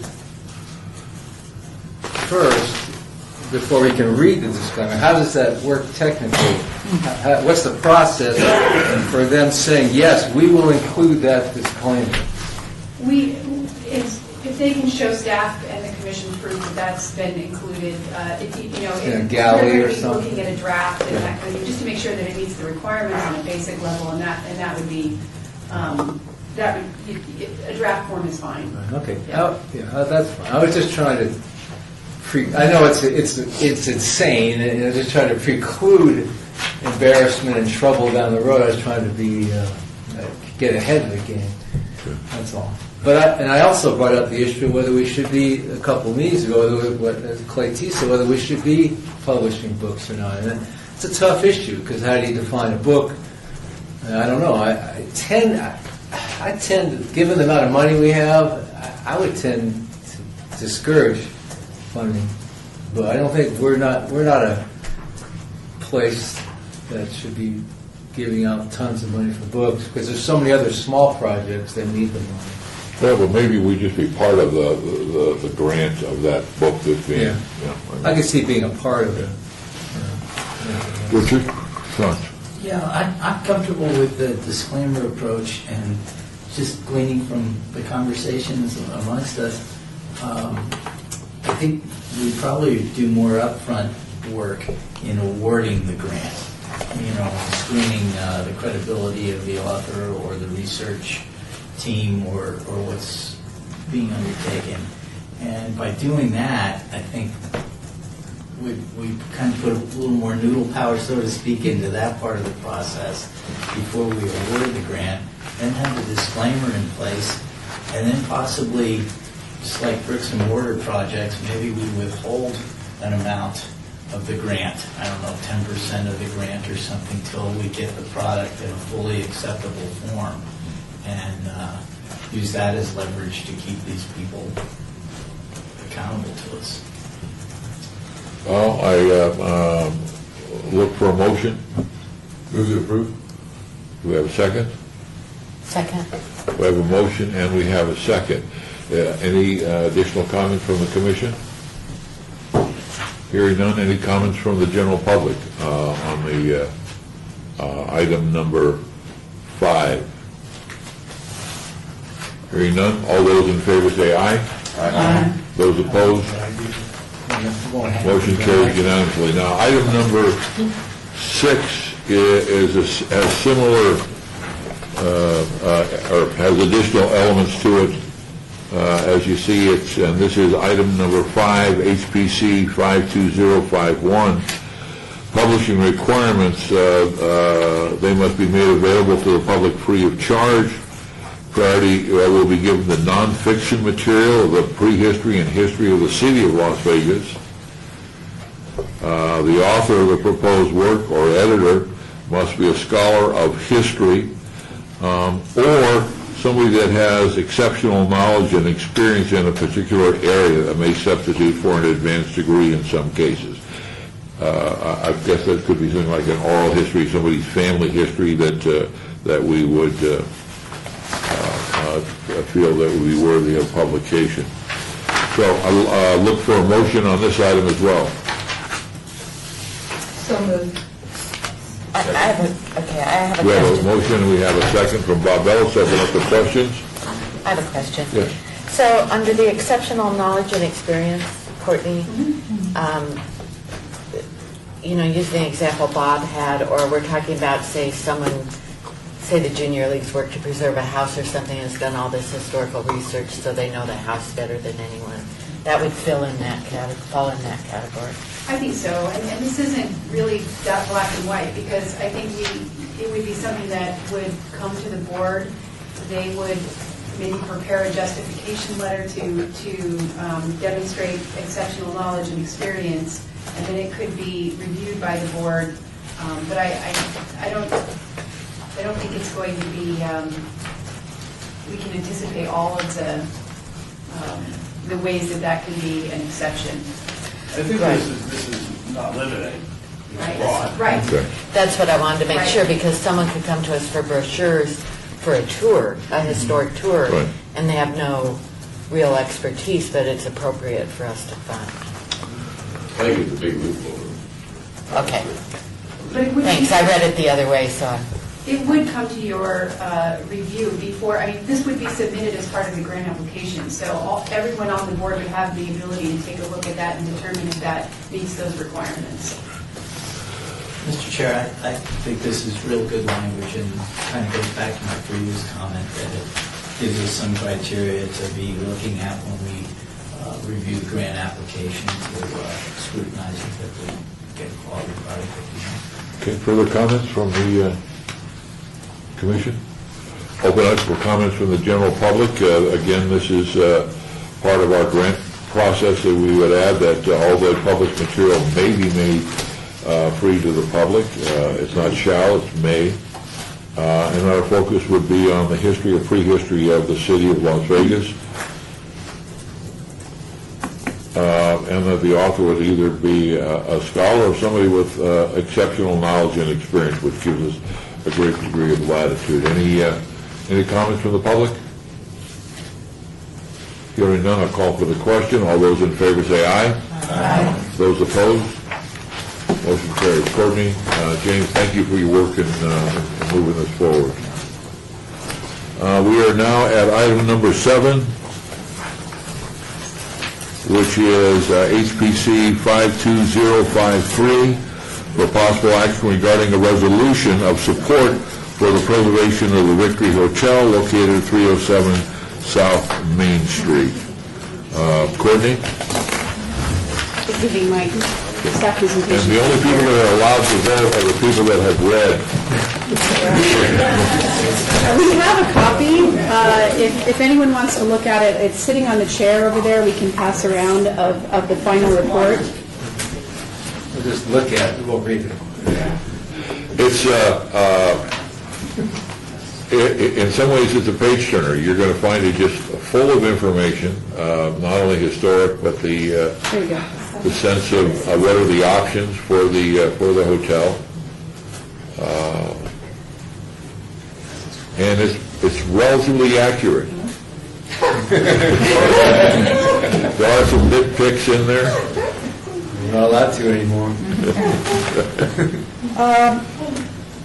first before we can read the disclaimer? How does that work technically? What's the process for them saying, yes, we will include that disclaimer? If they can show staff and the commission proof that that's been included, if In a galley or they're something? looking at a draft and that kind of thing, just to make sure that it meets the requirements on a basic level, and that would be, a draft form is fine. Okay, Yeah. that's fine. I was just trying to, I know it's insane, and I was just trying to preclude embarrassment and trouble down the road. I was trying to get ahead of the game. That's all. But I also brought up the issue of whether we should be, a couple of meetings ago, as Clay T said, whether we should be publishing books or not. And it's a tough issue, because how do you define a book? I don't know. I tend, given the amount of money we have, I would tend to discourage funding. But I don't think we're not a place that should be giving out tons of money for books, because there's so many other small projects that need the money. Yeah, but maybe we just be part of the grant of that book that's being. Yeah. I could see being a part of it. Richard? Sean? Yeah, I'm comfortable with the disclaimer approach, and just gleaning from the conversations amongst us, I think we probably do more upfront work in awarding the grant, screening the credibility of the author or the research team or what's being undertaken. And by doing that, I think we kind of put a little more noodle power, so to speak, into that part of the process before we award the grant, then have the disclaimer in place, and then possibly, just like bricks and mortar projects, maybe we withhold an amount of the grant, I don't know, 10% of the grant or something, till we get the product in a fully acceptable form, and use that as leverage to keep these people accountable to us. Well, I look for a motion. Move to approve. Do we have a second? Second. We have a motion and we have a second. Any additional comments from the commission? Hearing none, any comments from the general public on the item number 5? Hearing none, all those in favor say aye. Aye. Those opposed? Motion carries unanimously. Now, item number 6 is a similar, or has additional elements to it. As you see, and this is item number 5, HPC 52051. publishing requirements, they must be made available to the public free of charge. Priority will be given to nonfiction material of the prehistory and history of the city of Las Vegas. The author of the proposed work or editor must be a scholar of history or somebody that has exceptional knowledge and experience in a particular area that may substitute for an advanced degree in some cases. I guess that could be something like an oral history, somebody's family history that we would feel that would be worthy of publication. So I'll look for a motion on this item as well. So moved. I have a We have a question. motion, and we have a second from Bob Ellis. Open up the questions. I have a question. Yes. So, under the exceptional knowledge and experience, Courtney, using the example Bob had, or we're talking about, say the Junior League's work to preserve a house or something, has done all this historical research, so they know the house better than anyone. That would fall in that category. I think so, and this isn't really that black and white, because I think it would be something that would come to the board. They would maybe prepare a justification letter to demonstrate exceptional knowledge and experience, and then it could be reviewed by the board. But I don't think it's going to be, we can anticipate all of the ways that can be an exception. I think this is not limiting. It's broad. Right. Okay. That's what I wanted to make Right. sure, because someone could come to us for brochures for a tour, a historic tour, Right. and they have no real expertise, but it's appropriate for us to fund. I think it's a big loophole. Okay, But it would thanks. I read it the other way, so. It would come to your review before, this would be submitted as part of the grant application, so everyone on the board would have the ability to take a look at that and determine if that meets those requirements. Mr. Chair, I think this is real good language and kind of goes back to my previous comment that it gives us some criteria to be looking at when we review the grant application to scrutinize it, that we get a quality product. Okay, further comments from the Commission? Open up for comments from the general public. Again, this is part of our grant process that we would add that all the published material may be made free to the public. It's not shall, it's may. And our focus would be on the history or prehistory of the city of Las Vegas. And that the author would either be a scholar or somebody with exceptional knowledge and experience, which gives us a great degree of latitude. Any comments from the public? Hearing none, I'll call for the question. All those in favor say aye. Aye. Those opposed? Motion carries. Courtney, James, thank you for your work in moving this forward. We are now at item number 7, which is HPC 52053, for possible action regarding a resolution of support for the preservation of the Victory Hotel located at 307 South Main Street. Courtney? Giving my staff presentation. And the only people that are allowed to vote are the people that have read. We have a copy. If anyone wants to look at it, it's sitting on the chair over there. We can pass around of the final report. We'll just look at it, we'll read it. It's, in some ways, it's a page turner. You're going to find it just full of information, not only historic, but There you go. the sense of what are the options for the hotel. And it's relatively accurate. There are some nitpicks in there. We're not allowed to anymore.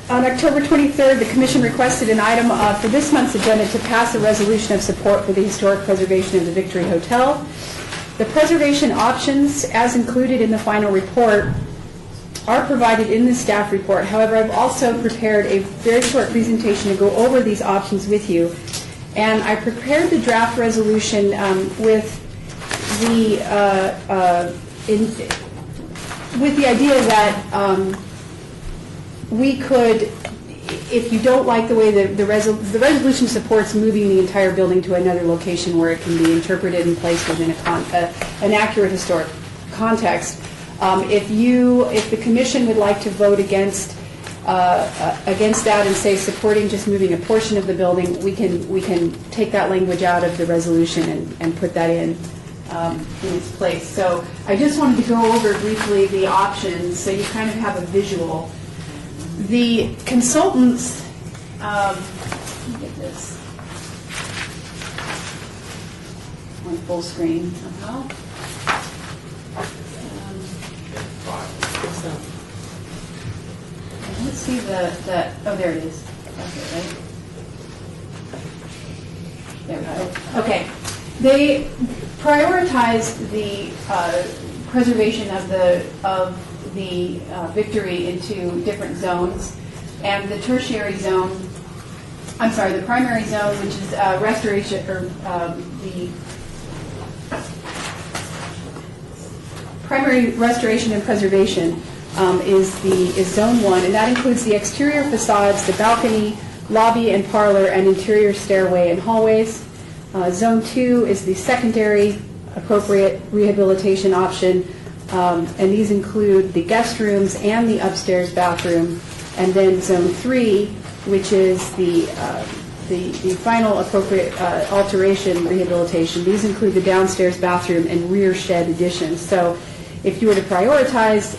On October 23rd, the Commission requested an item for this month's agenda to pass a resolution of support for the historic preservation of the Victory Hotel. The preservation options, as included in the final report, are provided in the staff report. However, I've also prepared a very short presentation to go over these options with you. And I prepared the draft resolution with the with the idea that we could, if you don't like the way the resolution supports moving the entire building to another location where it can be interpreted and placed within an accurate historic context, if the commission would like to vote against that and say supporting just moving a portion of the building, we can take that language out of the resolution and put that in its place. So I just wanted to go over briefly the options so you kind of have a visual. The consultants, let me get this on full screen somehow. Let's see oh, there it is. Okay, right? There we go. Okay. They prioritized the preservation of the Victory into different zones, and the tertiary zone, the primary zone, which is restoration, or the primary restoration and preservation is zone 1, and that includes the exterior facades, the balcony, lobby and parlor, and interior stairway and hallways. Zone 2 is the secondary appropriate rehabilitation option, and these include the guest rooms and the upstairs bathroom. And then Zone 3, which is the final appropriate alteration rehabilitation. These include the downstairs bathroom and rear shed additions. So if you were to prioritize,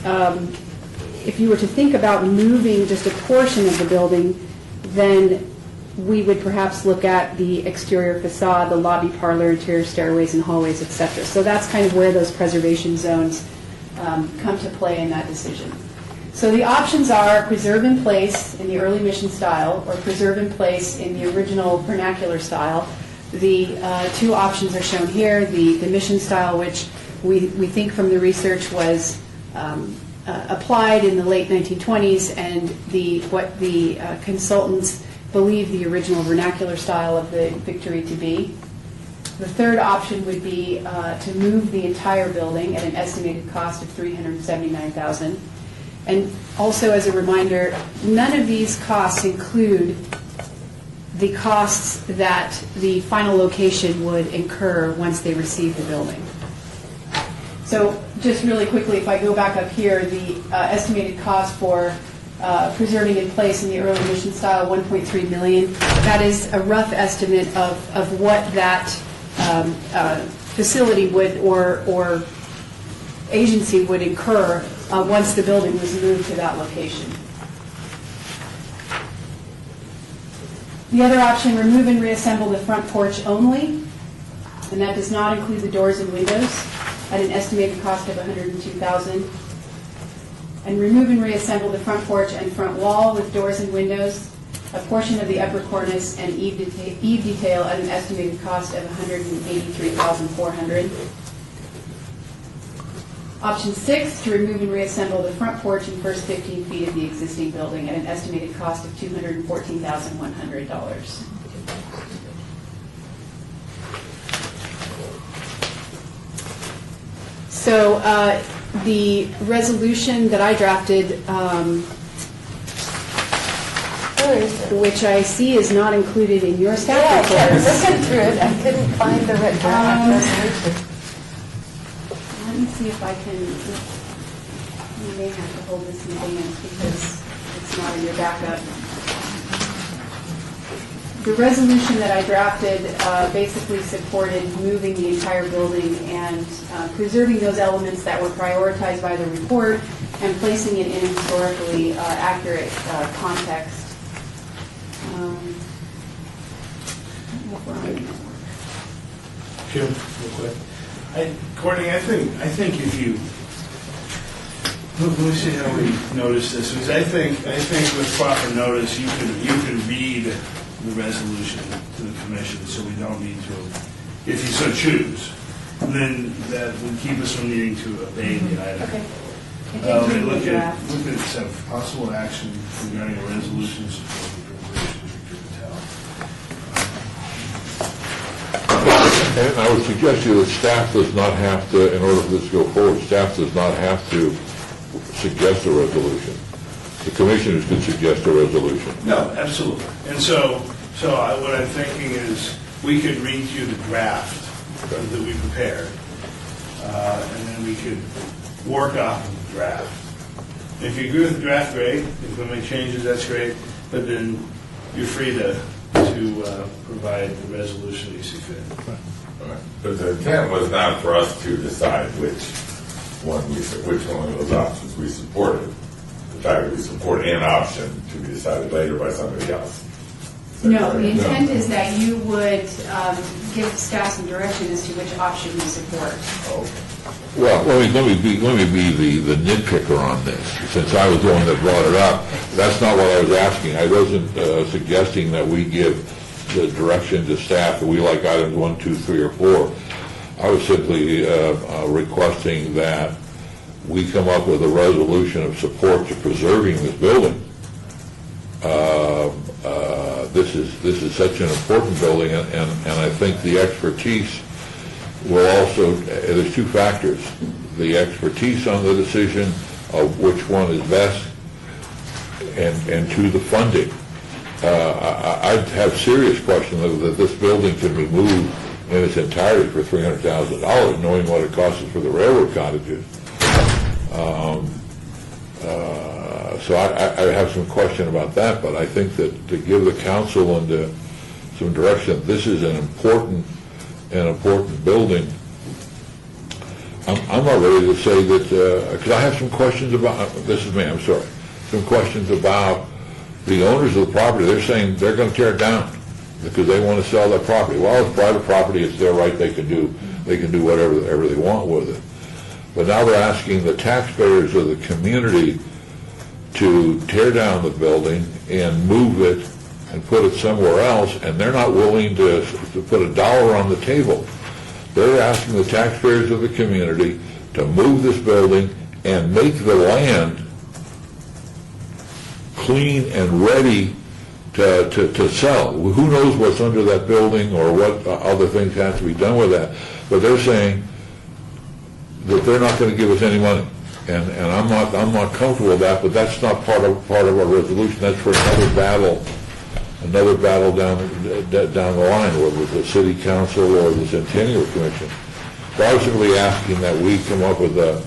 if you were to think about moving just a portion of the building, then we would perhaps look at the exterior facade, the lobby, parlor, interior stairways and hallways, etc. So that's kind of where those preservation zones come to play in that decision. So the options are preserve in place in the early mission style or preserve in place in the original vernacular style. The two options are shown here. The mission style, which we think from the research was applied in the late 1920s, and what the consultants believe the original vernacular style of the Victory to be. The third option would be to move the entire building at an estimated cost of $379,000. And also, as a reminder, none of these costs include the costs that the final location would incur once they receive the building. So just really quickly, if I go back up here, the estimated cost for preserving in place in the early mission style, $1.3 million. That is a rough estimate of what that facility would or agency would incur once the building was moved to that location. The other option, remove and reassemble the front porch only, and that does not include the doors and windows, at an estimated cost of $102,000. And remove and reassemble the front porch and front wall with doors and windows, a portion of the upper cornice and eave detail at an estimated cost of $183,400. Option 6, to remove and reassemble the front porch and first 15 feet of the existing building at an estimated cost of $214,100. So the resolution that I drafted, which I see is not included in your staff report. Yeah, I listened through it. I couldn't find the draft resolution. Let me see if I can, you may have to hold this in advance because it's not in your backup. The resolution that I drafted basically supported moving the entire building and preserving those elements that were prioritized by the report and placing it in a historically accurate context. Jim, real quick. Courtney, I think if you, let me see how we notice this, because I think with proper notice, you can read the resolution to the commission, so we don't need to, if you so choose, then that would keep us from needing to obey the item. Okay. Look at some possible action regarding a resolution supporting the preservation of Victory Hotel. And I would suggest to you that staff does not have to, in order for this to go forward, staff does not have to suggest a resolution. The commissioners could suggest a resolution. No, absolutely. And what I'm thinking is, we could read you the draft that we prepared, and then we could work off of the draft. If you agree with the draft, great. If you want to make changes, that's great. But then you're free to provide the resolution you see fit. But the intent was not for us to decide which one of those options we supported. The fact that we support an option to be decided later by somebody else. No, the intent is that you would give staff some direction as to which option you support. Well, let me be the nitpicker on this, since I was the one that brought it up. That's not what I was asking. I wasn't suggesting that we give the direction to staff that we like items 1, 2, 3, or 4. I was simply requesting that we come up with a resolution of support to preserving this building. This is such an important building, and I think the expertise will also, there's two factors. The expertise on the decision of which one is best, and two, the funding. I'd have serious questions that this building can be moved in its entirety for $300,000, knowing what it costs us for the railroad cottages. So I have some question about that, but I think that to give the council and some direction, this is an important building. I'm not ready to say that, because I have some questions about, this is me, I'm sorry, some questions about the owners of the property. They're saying they're going to tear it down because they want to sell their property. Well, it's private property, it's their right, they can do whatever they want with it. But now they're asking the taxpayers of the community to tear down the building and move it and put it somewhere else, and they're not willing to put a dollar on the table. They're asking the taxpayers of the community to move this building and make the land clean and ready to sell. Who knows what's under that building or what other things have to be done with that, but they're saying that they're not going to give us any money. And I'm not comfortable with that, but that's not part of our resolution. That's for another battle down the line, whether it's the city council or the Centennial Commission. So I was simply asking that we come up with a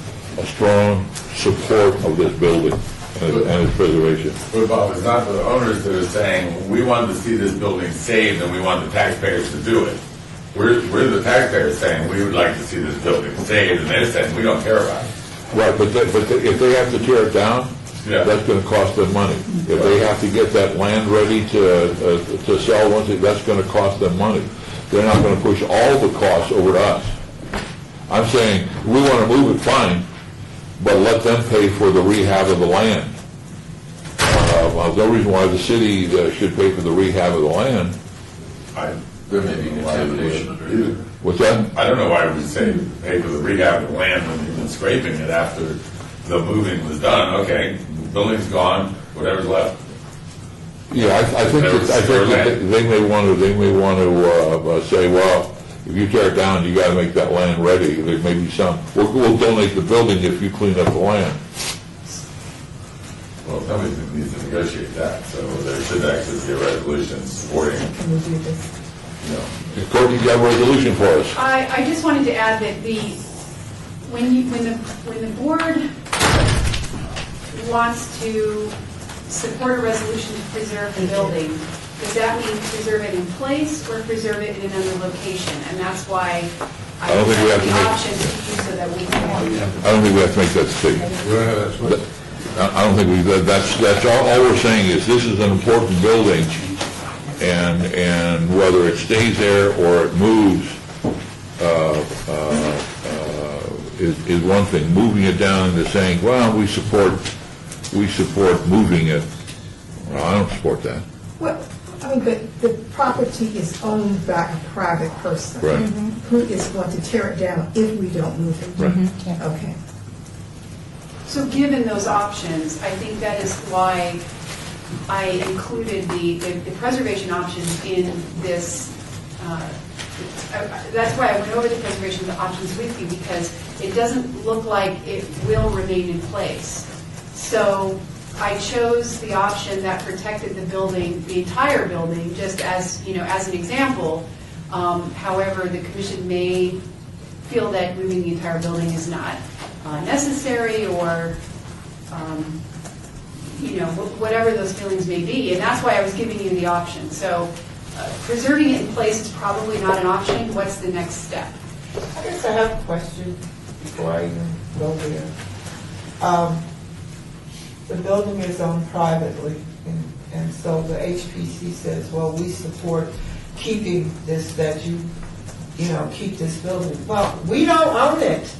strong support of this building and its preservation. But Bob, it's not the owners that are saying, we want to see this building saved and we want the taxpayers to do it. We're the taxpayers saying, we would like to see this building saved, and they're saying, we don't care about it. Right, but if they have to tear it down, that's going to cost them money. If they have to get that land ready to sell once, that's going to cost them money. They're not going to push all the costs over to us. I'm saying, we want to move it, fine, but let them pay for the rehab of the land. There's no reason why the city should pay for the rehab of the land. There may be contamination either. What's that? I don't know why we say pay for the rehab of the land when you've been scraping it after the moving was done. Okay, the building's gone, whatever's left. Yeah, I think that they may want to say, well, if you tear it down, you got to make that land ready. There may be some. We'll donate the building if you clean up the land. Well, somebody needs to negotiate that, so there should actually be a resolution supporting. Can we do this? Courtney, you have a resolution for us? I just wanted to add that when the board wants to support a resolution to preserve the building, does that mean preserve it in place or preserve it in another location? And that's why I don't think we have the to make- option to use so that we can. I don't think we have to make that statement. I don't think that's all we're saying is this is an important building, and whether it stays there or it moves is one thing. Moving it down into saying, well, we support moving it. Well, I don't support that. Well, I mean, but the property is owned by a private person. Right. Who is going to tear it down if we don't move it? Right. Okay. So given those options, I think that is why I included the preservation options in this. That's why I went over the preservation options with you, because it doesn't look like it will remain in place. So I chose the option that protected the building, the entire building, just as, as an example. However, the commission may feel that moving the entire building is not necessary, or, whatever those feelings may be. And that's why I was giving you the option. So preserving it in place is probably not an option. What's the next step? I guess I have a question before I even go there. The building is owned privately, and so the HPC says, well, we support keeping this, that you keep this building. Well, we don't own it.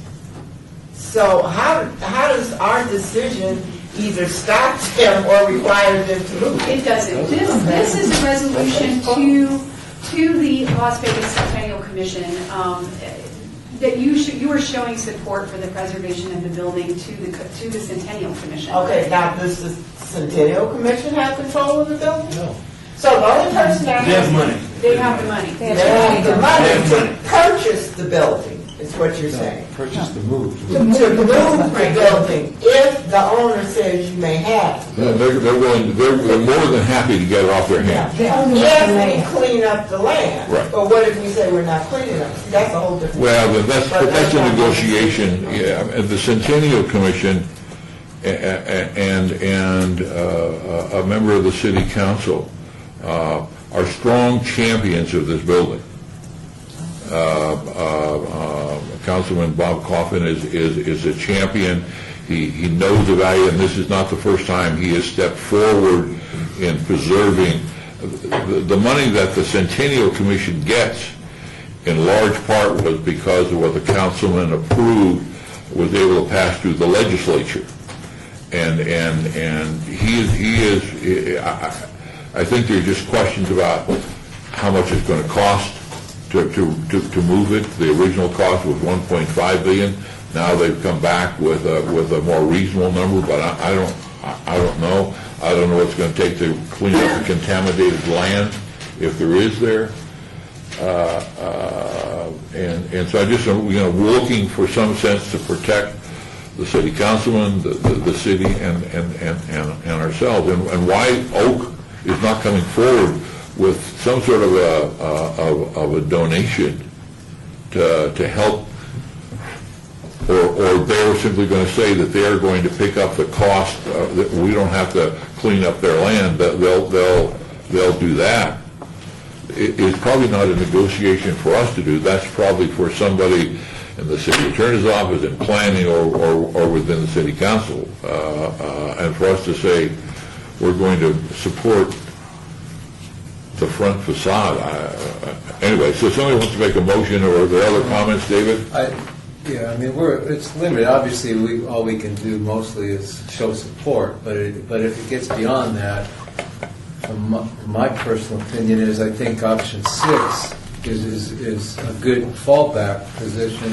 So how does our decision either stop them or require them to move? It doesn't. This is a resolution to the Las Vegas Centennial Commission that you are showing support for the preservation of the building to the Centennial Commission. Okay, now does the Centennial Commission have control of the building? No. So the only person that They have money. They have the money. They have the money to purchase the building, is what you're saying. Purchase the move. To move the building, if the owner says you may have. They're willing, they're more than happy to get it off their hands. If we clean up the land. Right. But what if we say we're not cleaning up? See, that's a whole different. Well, but that's a negotiation. Yeah, the Centennial Commission and a member of the city council are strong champions of this building. Councilman Bob Coffin is a champion. He knows the value, and this is not the first time he has stepped forward in preserving the money that the Centennial Commission gets. In large part was because of what the councilman approved, was able to pass through the legislature, and he is. I think there are just questions about how much it's going to cost to move it. The original cost was $1.5 billion. Now they've come back with a more reasonable number, but I don't know. I don't know what it's going to take to clean up the contaminated land, if there is there. And so I just, we're looking for some sense to protect the city councilman, the city, and ourselves. And why Oak is not coming forward with some sort of a donation to help, or they're simply going to say that they're going to pick up the cost, that we don't have to clean up their land, they'll do that. It's probably not a negotiation for us to do. That's probably for somebody in the city attorney's office, in planning, or within the city council. And for us to say, we're going to support the front facade. Anyway, so somebody wants to make a motion, or are there other comments, David? Yeah, I mean, it's limited. Obviously, all we can do mostly is show support, but if it gets beyond that, my personal opinion is I think option 6 is a good fallback position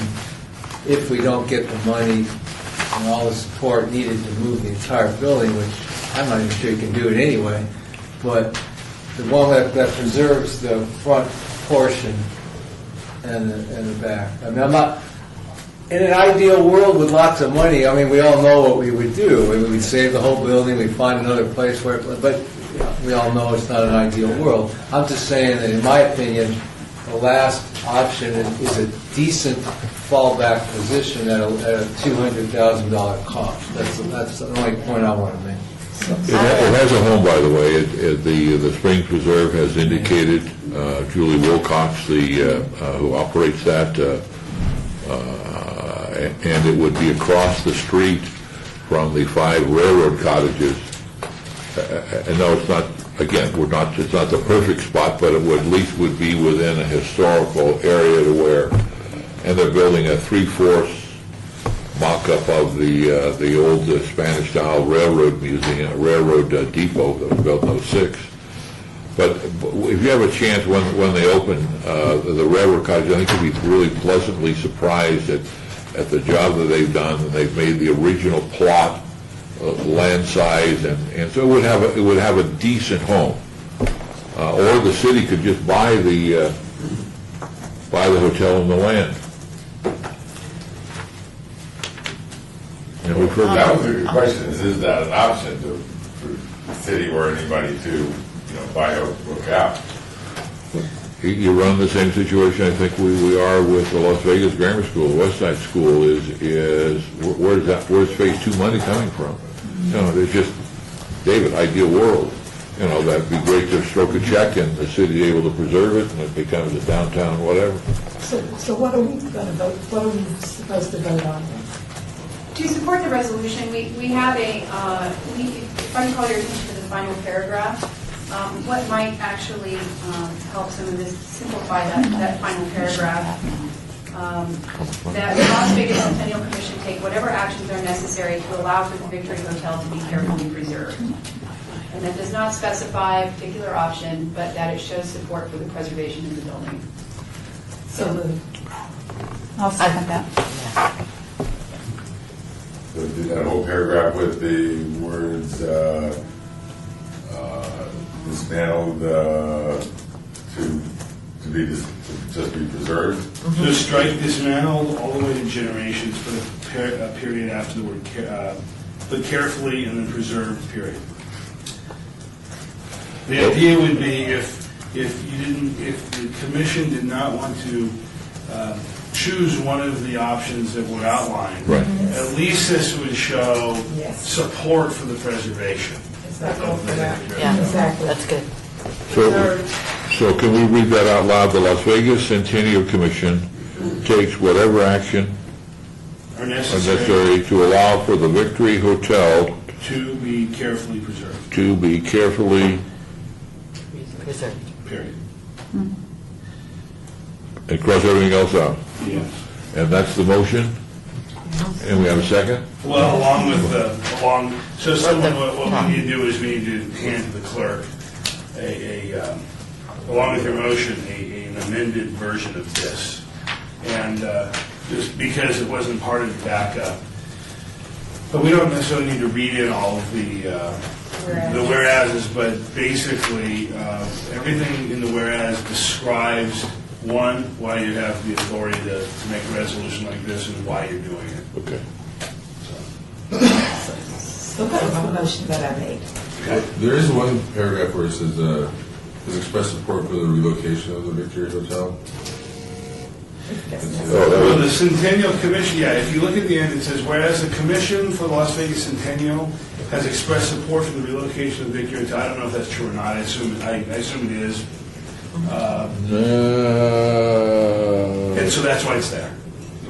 if we don't get the money and all the support needed to move the entire building, which I'm not even sure you can do it anyway, but the one that preserves the front portion and the back. I mean, I'm not, in an ideal world with lots of money, I mean, we all know what we would do. I mean, we'd save the whole building, we'd find another place where, but we all know it's not an ideal world. I'm just saying that, in my opinion, the last option is a decent fallback position at a $200,000 cost. That's the only point I want to make. It has a home, by the way. The Springs Preserve has indicated, Julie Wilcox, who operates that, and it would be across the street from the 5 railroad cottages. And no, it's not, again, it's not the perfect spot, but it would, at least would be within a historical area to where, and they're building a 3/4 mock-up of the old Spanish-style railroad museum, railroad depot that was built in '06. But if you have a chance when they open the railroad cottage, I think you'll be really pleasantly surprised at the job that they've done, and they've made the original plot land size, and so it would have a decent home. Or the city could just buy the hotel and the land. And we've heard That was a good question, is that an option for the city or anybody to, buy a book out? You run the same situation, I think we are with the Las Vegas Grammar School, the West Side School is where's phase 2 money coming from? There's just, David, ideal world. That'd be great to stroke a check and the city's able to preserve it and it becomes a downtown whatever. So what are we going to vote, what are we supposed to vote on then? To support the resolution, we have if I can call your attention to the final paragraph, what might actually help some of this, simplify that final paragraph, that the Las Vegas Centennial Commission take whatever actions are necessary to allow for the Victory Hotel to be carefully preserved. And that does not specify a particular option, but that it shows support for the preservation of the building. So I'll second that. So do that whole paragraph with the words, dismantled, to just be preserved? Just strike dismantled all the way to generations, put a period after the word, put carefully and then preserved period. The idea would be if the commission did not want to choose one of the options that were outlined, Right. at least this would show support for the preservation. Yeah, Exactly. that's good. So can we read that out loud? The Las Vegas Centennial Commission takes whatever action Are are necessary necessary to allow for the Victory Hotel to be carefully preserved, to be carefully, Preserved. period. and cross everything else out. Yes. And that's the motion? And we have a second? Well, so someone, what we need to do is we need to hand to the clerk along with your motion, an amended version of this. And just because it wasn't part of the backup. But we don't necessarily need to read in all of the whereases, but basically, everything in the whereas describes, one, why you have the authority to make a resolution like this and why you're doing it. Okay. So that was the motion that I made. There is one paragraph where it says, has expressed support for the relocation of the Victory Hotel. Well, the Centennial Commission, if you look at the end, it says, whereas the Commission for the Las Vegas Centennial has expressed support for the relocation of the Victory Hotel. I don't know if that's true or not. I assume it is. And so that's why it's there.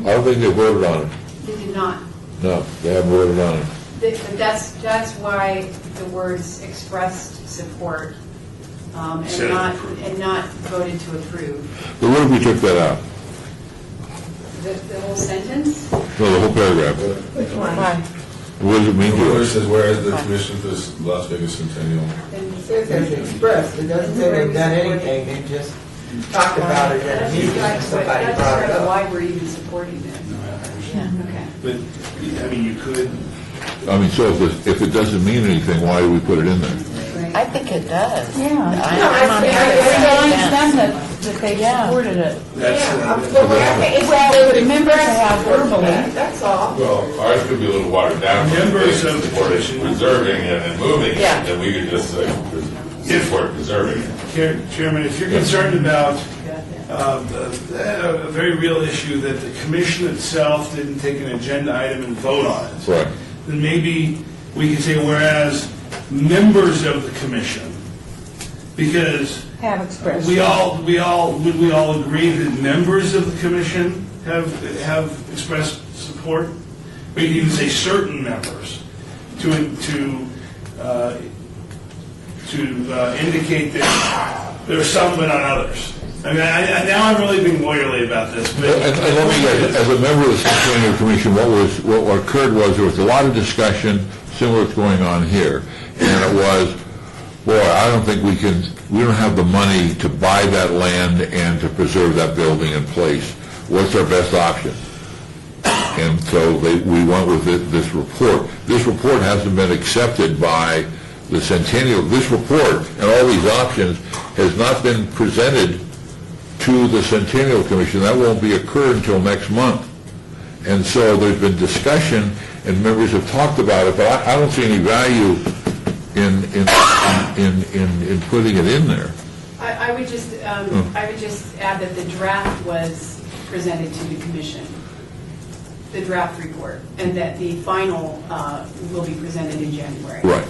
I don't think they voted on it. They did not. No, they haven't voted on it. But that's why the words expressed support and not voted to approve. But what if we took that out? The whole sentence? No, the whole paragraph. Which one? What does it mean Where to it us? says, whereas the Commission for the Las Vegas Centennial. It says it's expressed, it doesn't say they've done anything, they just talked about it at a meeting and somebody brought it That's up. why we're even supporting this. Okay. But, I mean, you could, So if it doesn't mean anything, why do we put it in there? I think it does. Yeah. I'm on They the understand that they supported it. Well, the members have verbally. That's all. Well, ours could be a little watered down. Members of the Support it, preserving it and moving it, Yeah. then we could just say, support preserving it. Chairman, if you're concerned about a very real issue that the commission itself didn't take an agenda item and vote on it, Right. then maybe we could say, whereas members of the commission, because Have expressed. would we all agree that members of the commission have expressed support? We can even say certain members to indicate that there are some but not others. I mean, now I'm really being lawyerly about this. But And let me, as a member of the Centennial Commission, what occurred was there was a lot of discussion similar to what's going on here. And it was, boy, I don't think we don't have the money to buy that land and to preserve that building in place. What's our best option? And so we went with this report. This report hasn't been accepted by the Centennial. This report and all these options has not been presented to the Centennial Commission. That won't be occurred until next month. And so there's been discussion, and members have talked about it, but I don't see any value in putting it in there. I would just add that the draft was presented to the commission, the draft report, and that the final will be presented in January. Right,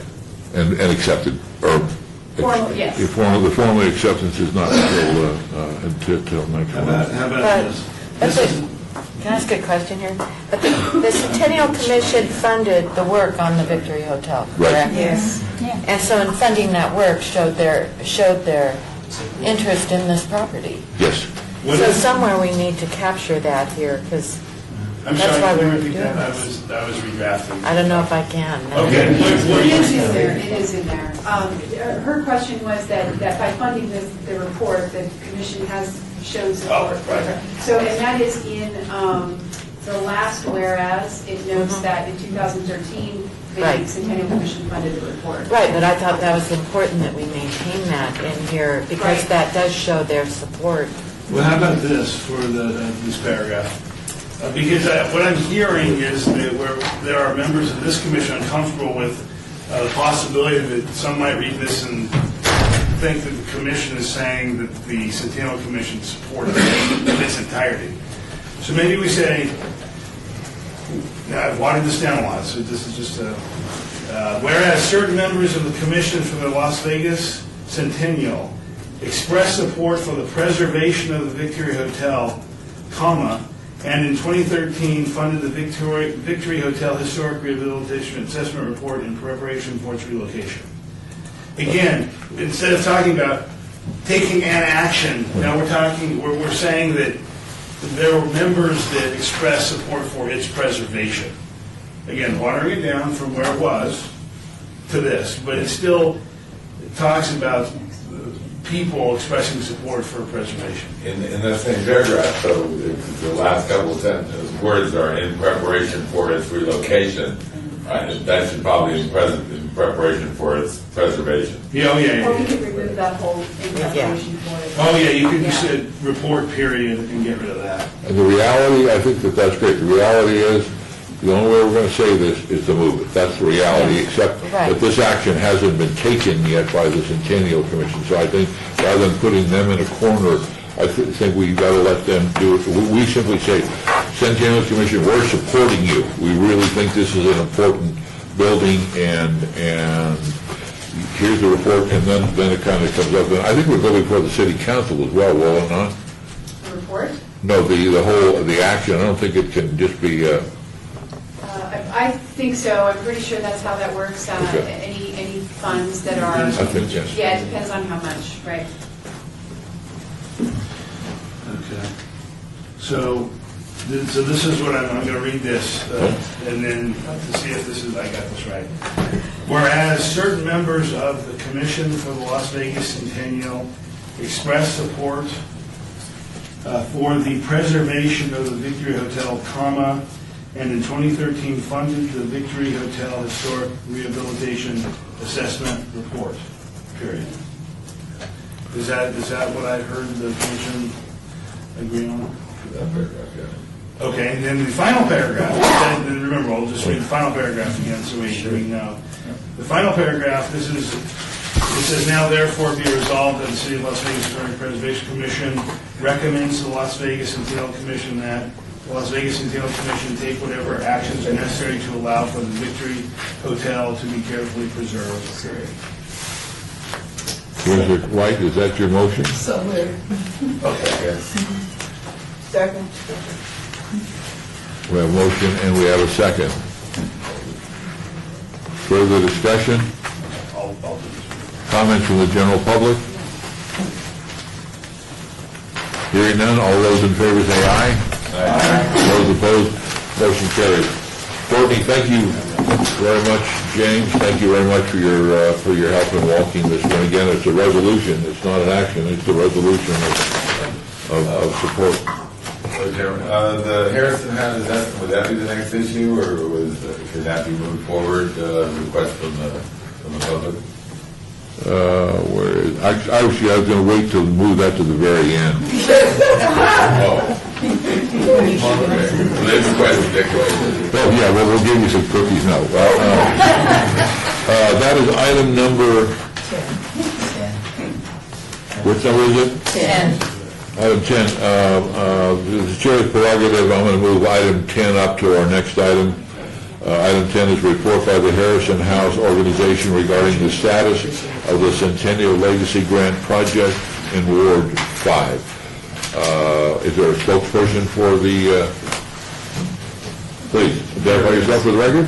and accepted, or... Formal, yes. The formal acceptance is not until next How month. about this? Can I ask a question here? But the Centennial Commission funded the work on the Victory Hotel, correct? Yes. And so in funding that work showed their interest in this property. Yes. So somewhere we need to capture that here, because I'm that's sorry, why can you we're repeat doing that? this. I was redrafting. I don't know if I can. Okay. It is in there, it is in there. Her question was that by funding the report, the commission has shown support for it. So, and that is in the last whereas, it notes that in 2013, the Right. Centennial Commission funded the report. Right, but I thought that was important that we maintain that in here, because Right. that does show their support. Well, how about this for this paragraph? Because what I'm hearing is that there are members of this commission uncomfortable with the possibility that some might read this and think that the commission is saying that the Centennial Commission supported it in its entirety. So maybe we say, now I've watered this down a lot, so this is just a, whereas certain members of the commission from the Las Vegas Centennial expressed support for the preservation of the Victory Hotel, comma, and in 2013 funded the Victory Hotel Historic Rehabilitation Assessment Report in preparation for its relocation. Again, instead of talking about taking an action, now we're saying that there were members that expressed support for its preservation. Again, watering it down from where it was to this, but it still talks about people expressing support for preservation. In that same paragraph, so the last couple of sentences, words are in preparation for its relocation. That should probably be in preparation for its preservation. Yeah, Or we could remove that whole in preparation for it. Oh, yeah, you could just say report period and get rid of that. And the reality, I think that's great. The reality is, the only way we're going to say this is to move it. That's the reality, except that this action hasn't been taken yet by the Centennial Commission. So I think rather than putting them in a corner, I think we got to let them do it. We simply say, Centennial Commission, we're supporting you. We really think this is an important building, and here's the report, and then it kind of comes up. And I think we'll go before the city council as well, will it not? The report? No, the action. I don't think it can just be. I think so. I'm pretty sure that's how that works. Okay. Any funds that are... I think yes. Yeah, it depends on how much, right? Okay. So this is what I'm going to read this, and then to see if I got this right. Whereas certain members of the Commission for the Las Vegas Centennial expressed support for the preservation of the Victory Hotel, comma, and in 2013 funded the Victory Hotel Historic Rehabilitation Assessment Report, period. Is that what I heard the Commission agree on? Okay, and then the final paragraph, then remember, I'll just read the final paragraph again so we know. The final paragraph, it says, now therefore be resolved that the City of Las Vegas Historic Preservation Commission recommends to the Las Vegas Centennial Commission that the Las Vegas Centennial Commission take whatever actions are necessary to allow for the Victory Hotel to be carefully preserved, period. White, is that your motion? So moved. Okay. Second. We have a motion and we have a second. Further discussion? Comments from the general public? Hearing none, all those in favor say aye. Aye. Those opposed, motion carries. Courtney, thank you very much. James, thank you very much for your help in walking this one. Again, it's a resolution, it's not an action, it's a resolution of support. The Harrison House, would that be the next issue, or could that be moved forward, request from the public? Where is, actually, I was going to wait till move that to the very end. Oh, yeah, well, we'll give you some cookies now. That is item number, which number is it? 10. Item 10. The chair's prerogative, I'm going to move item 10 up to our next item. Item 10 is report by the Harrison House organization regarding the status of the Centennial Legacy Grant project in Ward 5. Is there a spokesperson for the, please, identify yourself for the record?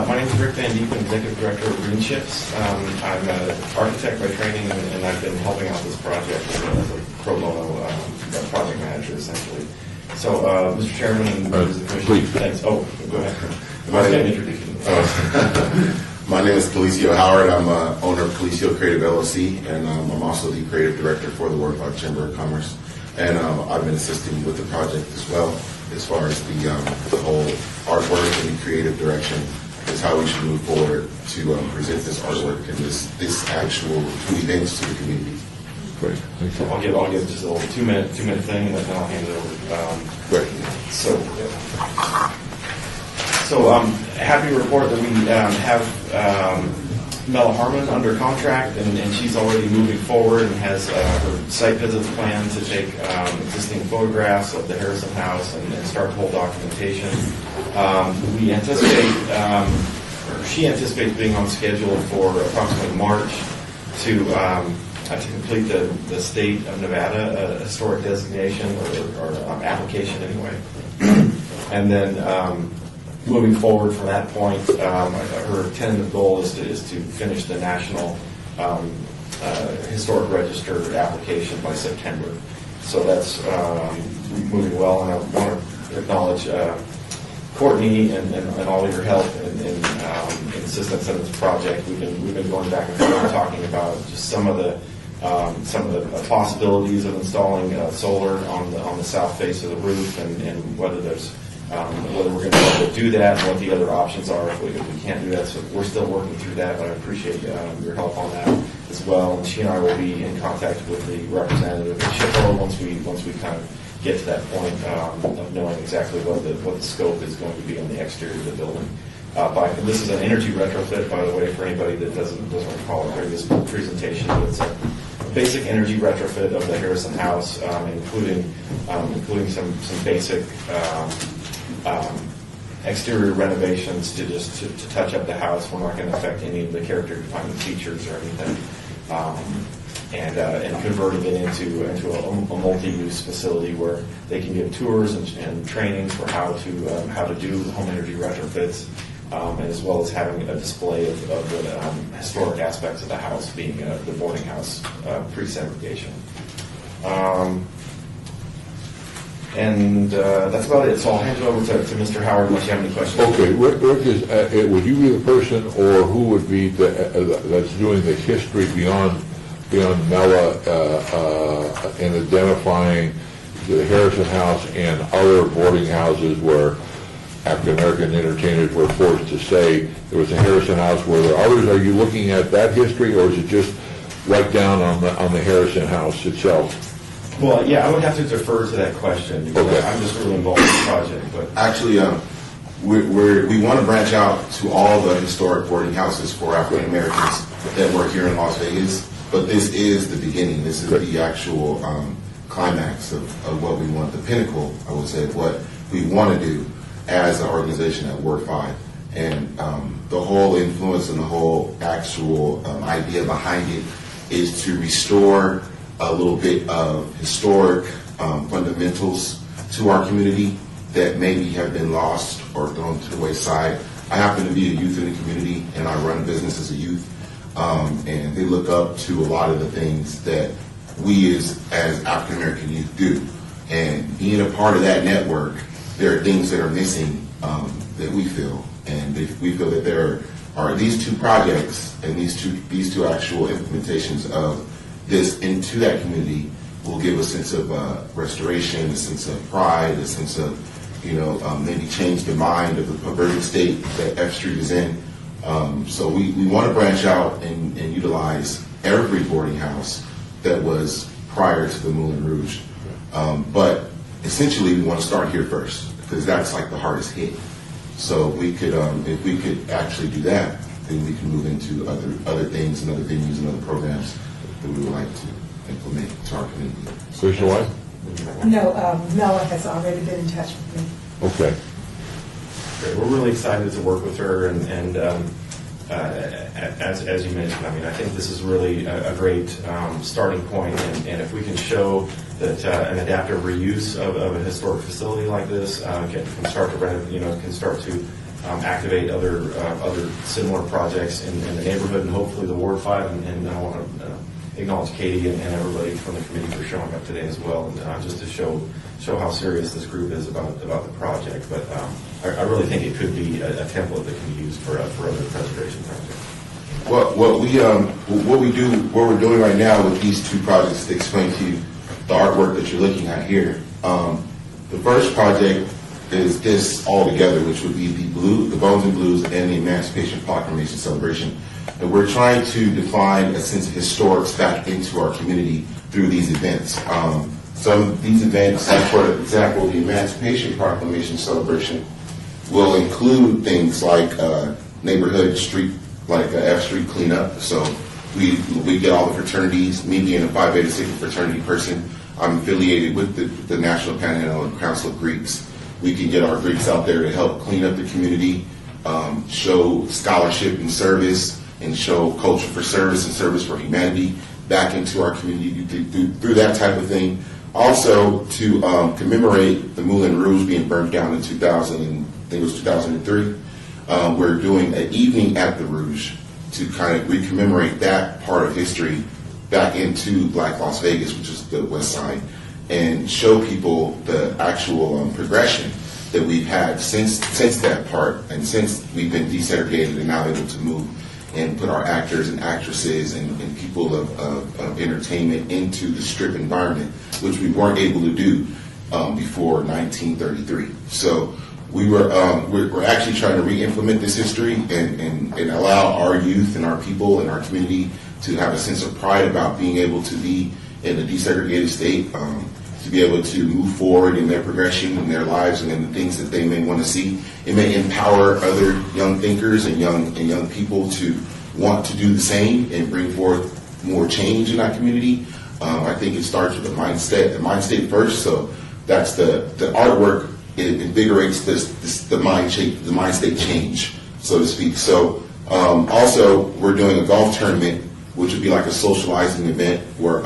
My name is Rick Van Deep, Executive Director of Green Ships. I'm an architect by training, and I've been helping out this project as a pro bono project manager, essentially. So, Mr. Chairman and members of the Commission, please. thanks. Oh, go ahead. My name is Calicio Howard. I'm owner of Calicio Creative LLC, and I'm also the creative director for the Ward 5 Chamber of Commerce. And I've been assisting with the project as well, as far as the whole artwork and the creative direction is how we should move forward to present this artwork and this actual two events to the community. Great. So I'll give just a little two-minute thing, and then I'll hand it over. Great. So I'm happy to report that we have Mela Harmon under contract, and she's already moving forward and has her site visits planned to take existing photographs of the Harrison House and start the whole documentation. We anticipate, or she anticipates being on schedule for approximately March to complete the state of Nevada historic designation or application anyway. And then moving forward from that point, her tentative goal is to finish the National Historic Register application by September. So that's moving well, and I want to acknowledge Courtney and all of your help and assistance in this project. We've been going back and forth talking about just some of the possibilities of installing solar on the south face of the roof, and whether we're going to be able to do that, and what the other options are if we can't do that. So we're still working through that, but I appreciate your help on that as well. And she and I will be in contact with the representative at SHPO once we kind of get to that point of knowing exactly what the scope is going to be on the exterior of the building. This is an energy retrofit, by the way, for anybody that doesn't recall a previous presentation. But it's a basic energy retrofit of the Harrison House, including some basic exterior renovations to touch up the house. We're not going to affect any of the character defining features or anything. And converting it into a multi-use facility where they can give tours and trainings for how to do home energy retrofits, as well as having a display of the historic aspects of the house, being the boarding house pre-segregation. And that's about it. So I'll hand it over to Mr. Howard unless you have any questions. Okay, Rick, would you be the person, or who would be that's doing the history beyond Mela in identifying the Harrison House and other boarding houses where African American entertainers were forced to stay? There was a Harrison House. Were there others? Are you looking at that history, or is it just right down on the Harrison House itself? Well, yeah, I would have to defer to that question because I'm just really involved in the project. But actually, we want to branch out to all the historic boarding houses for African Americans that work here in Las Vegas. But this is the beginning. This is the actual climax of what we want, the pinnacle, I would say, of what we want to do as an organization at Ward 5. And the whole influence and the whole actual idea behind it is to restore a little bit of historic fundamentals to our community that maybe have been lost or thrown to the wayside. I happen to be a youth in the community, and I run a business as a youth. And they look up to a lot of the things that we as African American youth do. And being a part of that network, there are things that are missing that we feel. And we feel that there are these two projects and these two actual implementations of this into that community will give a sense of restoration, a sense of pride, a sense of, maybe change the mind of the perverted state that F Street is in. So we want to branch out and utilize every boarding house that was prior to the Moulin Rouge. But essentially, we want to start here first because that's like the hardest hit. So we could, if we could actually do that, then we can move into other things and other venues and other programs that we would like to implement to our community. Commissioner White? No, Mela has already been in touch with me. Okay. Great. We're really excited to work with her, and as you mentioned, I mean, I think this is really a great starting point, and if we can show that an adaptive reuse of a historic facility like this can start to activate other similar projects in the neighborhood and hopefully the Ward 5, and I want to acknowledge Katie and everybody from the committee for showing up today as well, and just to show how serious this group is about the project. But I really think it could be a template that can be used for other preservation projects. What we're doing right now with these two projects to explain to you the artwork that you're looking at here. The first project is this all together, which would be the Bones and Blues and the Emancipation Proclamation celebration. And we're trying to define a sense of historics back into our community through these events. Some of these events, like for example, the Emancipation Proclamation celebration, will include things like neighborhood street, like F Street cleanup. So we get all the fraternities. Me being a Phi Beta Sigma fraternity person, I'm affiliated with the National Panhandle and Council of Greeks. We can get our Greeks out there to help clean up the community, show scholarship and service, and show culture for service and service for humanity back into our community through that type of thing. Also, to commemorate the Moulin Rouge being burnt down in 2003, we're doing an evening at the Rouge to kind of recommemorate that part of history back into Black Las Vegas, which is the West Side, and show people the actual progression that we've had since that part, and since we've been desegregated and now able to move and put our actors and actresses and people of entertainment into the Strip environment, which we weren't able to do before 1933. So we're actually trying to re-implement this history and allow our youth and our people and our community to have a sense of pride about being able to be in a desegregated state, to be able to move forward in their progression in their lives and in the things that they may want to see. It may empower other young thinkers and young people to want to do the same and bring forth more change in our community. I think it starts with the mind state first. So that's the artwork. It invigorates the mind state change, so to speak. So also we're doing a golf tournament, which would be like a socializing event where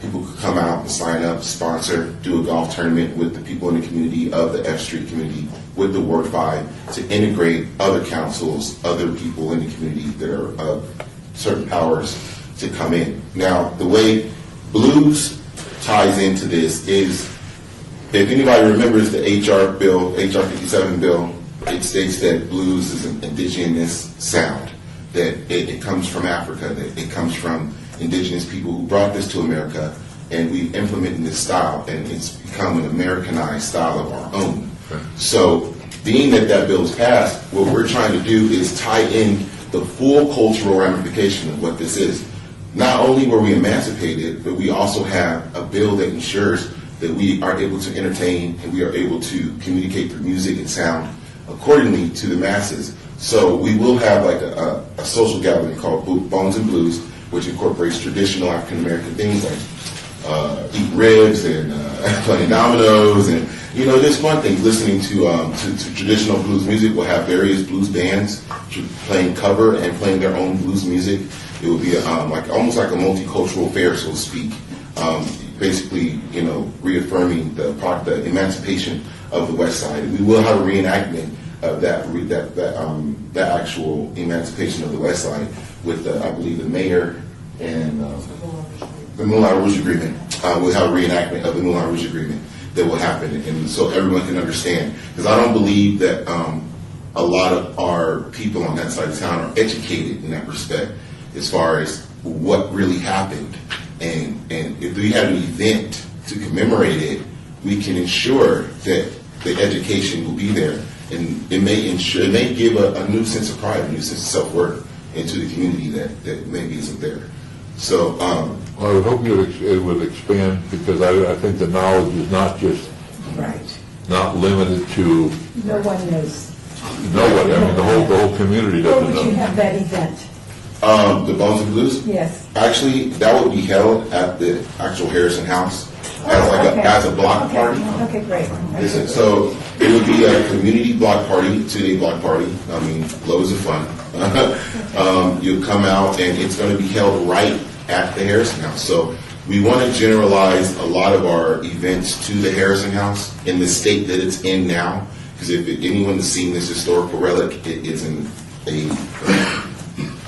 people could come out and sign up, sponsor, do a golf tournament with the people in the community of the F Street community, with the Ward 5, to integrate other councils, other people in the community that are of certain powers to come in. Now, the way blues ties into this is, if anybody remembers the HR 57 bill, it states that blues is an indigenous sound, that it comes from Africa, that it comes from indigenous people who brought this to America, and we've implemented this style, and it's become an Americanized style of our own. So, being that bill is passed, what we're trying to do is tie in the full cultural ramification of what this is. Not only were we emancipated, but we also have a bill that ensures that we are able to entertain and we are able to communicate through music and sound accordingly to the masses. So we will have like a social gathering called Bones and Blues, which incorporates traditional African American things like eating ribs and playing dominoes and just fun things. Listening to traditional blues music. We'll have various blues bands playing cover and playing their own blues music. It will be almost like a multicultural fair, so to speak. Basically, reaffirming the emancipation of the West Side. We will have a reenactment of that actual emancipation of the West Side with I believe the mayor and the Moulin Rouge Agreement. We'll have a reenactment of the Moulin Rouge Agreement that will happen, and so everyone can understand. Because I don't believe that a lot of our people on that side of town are educated in that respect, as far as what really happened. And if we have an event to commemorate it, we can ensure that the education will be there, and it may give a new sense of pride, a new sense of self-worth into the community that maybe isn't there. So, I would hope it would expand, because I think the knowledge is not just, Right. not limited to No one knows. no one, I mean, the whole community Where doesn't would you know. have that event? the Bones and Blues, Yes. actually, that would be held at the actual Harrison House as like Okay. as a block Okay. party. Okay, great. So it would be a community block party, 2-day block party. I mean, loads of fun. You'll come out and it's going to be held right at the Harrison House. So we want to generalize a lot of our events to the Harrison House in the state that it's in now. Because if anyone has seen this historical relic, it is in a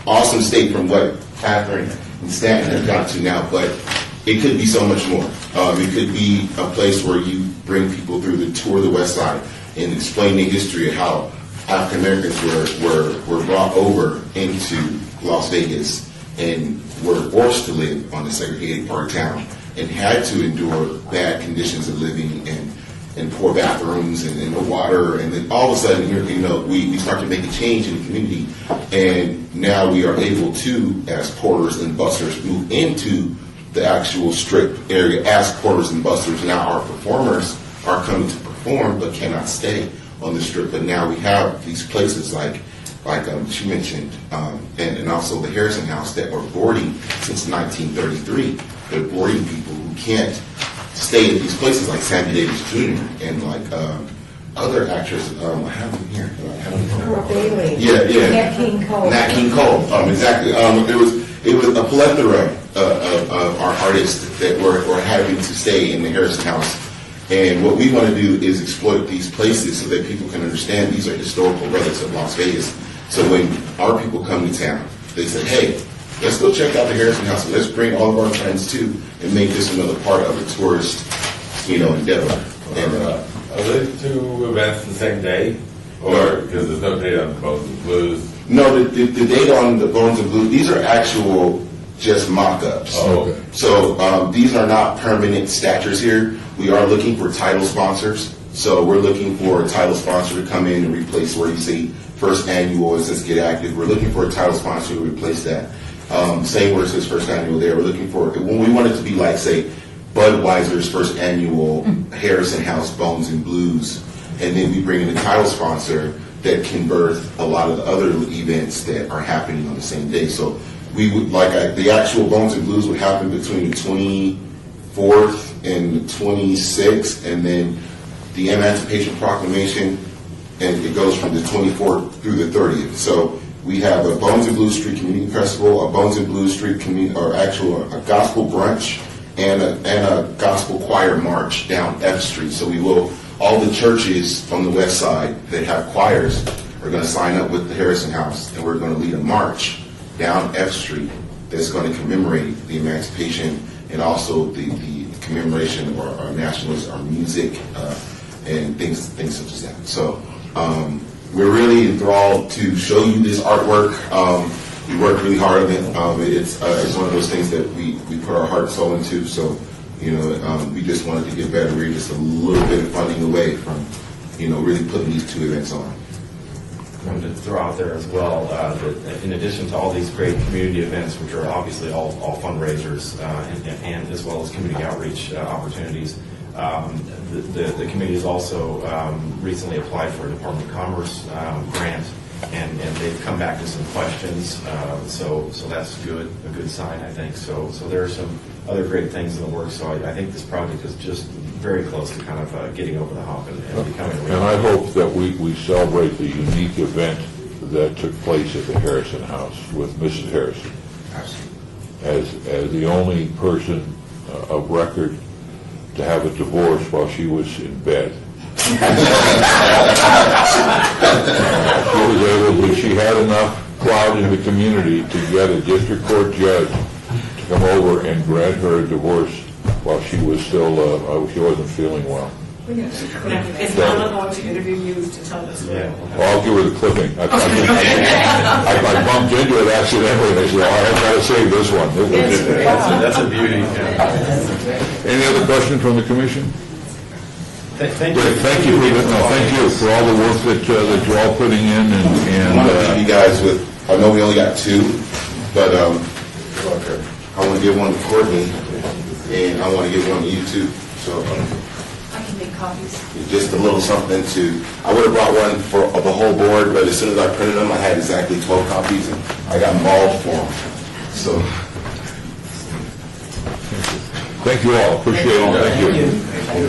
awesome state from what Catherine and Stanton have got to now. But it could be so much more. It could be a place where you bring people through the tour of the West Side and explain the history of how African Americans were brought over into Las Vegas and were forced to live on the segregated part of town and had to endure bad conditions of living and poor bathrooms and the water. And then all of a sudden, we start to make a change in the community. And now we are able to, as porters and busters, move into the actual strip area as porters and busters. Now our performers are coming to perform but cannot stay on the strip. But now we have these places like she mentioned, and also the Harrison House that are boarding since 1933. They're boarding people who can't stay at these places like Sammy Davis Jr. and like other actors. I have them here. Pearl Bailey. Yeah. Nat King Cole. Nat King Cole. Exactly. It was a plethora of our artists that were having to stay in the Harrison House. And what we want to do is exploit these places so that people can understand these are historical relics of Las Vegas. So when our people come to town, they say, hey, let's go check out the Harrison House and let's bring all of our friends too and make this another part of a tourist, endeavor. And Are they two events the same day? Or, because there's no date on the Bones and Blues? no, the date on the Bones and Blues, these are actual just mock-ups. Oh, okay. So these are not permanent statures here. We are looking for title sponsors. So we're looking for a title sponsor to come in and replace where you see first annual, it says Get Active. We're looking for a title sponsor to replace that. Same where it says first annual there. We're looking for, when we want it to be like, say, Budweiser's first annual Harrison House Bones and Blues. And then we bring in a title sponsor that can birth a lot of the other events that are happening on the same day. So we would, the actual Bones and Blues would happen between the 24th and the 26th, and then the Emancipation Proclamation, and it goes from the 24th through the 30th. So we have a Bones and Blues Street Community Festival, a Bones and Blues Street a gospel brunch, and a gospel choir march down F Street. So all the churches from the west side that have choirs are going to sign up with the Harrison House, and we're going to lead a march down F Street that's going to commemorate the emancipation and also the commemoration of our nationalism, our music, and things such as that. So we're really enthralled to show you this artwork. We worked really hard on it. It's one of those things that we put our heart and soul into. So we just wanted to get better. We're just a little bit of funding away from really putting these two events on. I wanted to throw out there as well that in addition to all these great community events, which are obviously all fundraisers and as well as community outreach opportunities, the committee has also recently applied for a Department of Commerce grant, and they've come back with some questions. So that's good, a good sign, I think. So there are some other great things in the works. So I think this project is just very close to kind of getting over the hump and becoming a And I hope that we celebrate the unique event that took place at the Harrison House with Mrs. Harrison. As the only person of record to have a divorce while she was in bed. She had enough clout in the community to get a district court judge to come over and grant her a divorce while she was still, she wasn't feeling well. Is Mama going to interview you to tell us? Well, I'll give her the clipping. I bumped into it accidentally, and I said, I've got to save this one. That's a beauty. Any other questions from the commission? Thank you. Thank you for all the work that you're all putting in. I want to leave you guys with, I know we only got two, but I want to give one to Courtney, and I want to give one to you too. So I can make copies. just a little something to, I would have brought one for the whole board, but as soon as I printed them, I had exactly 12 copies, and I got involved for them. So, Thank you all, appreciate it, thank you.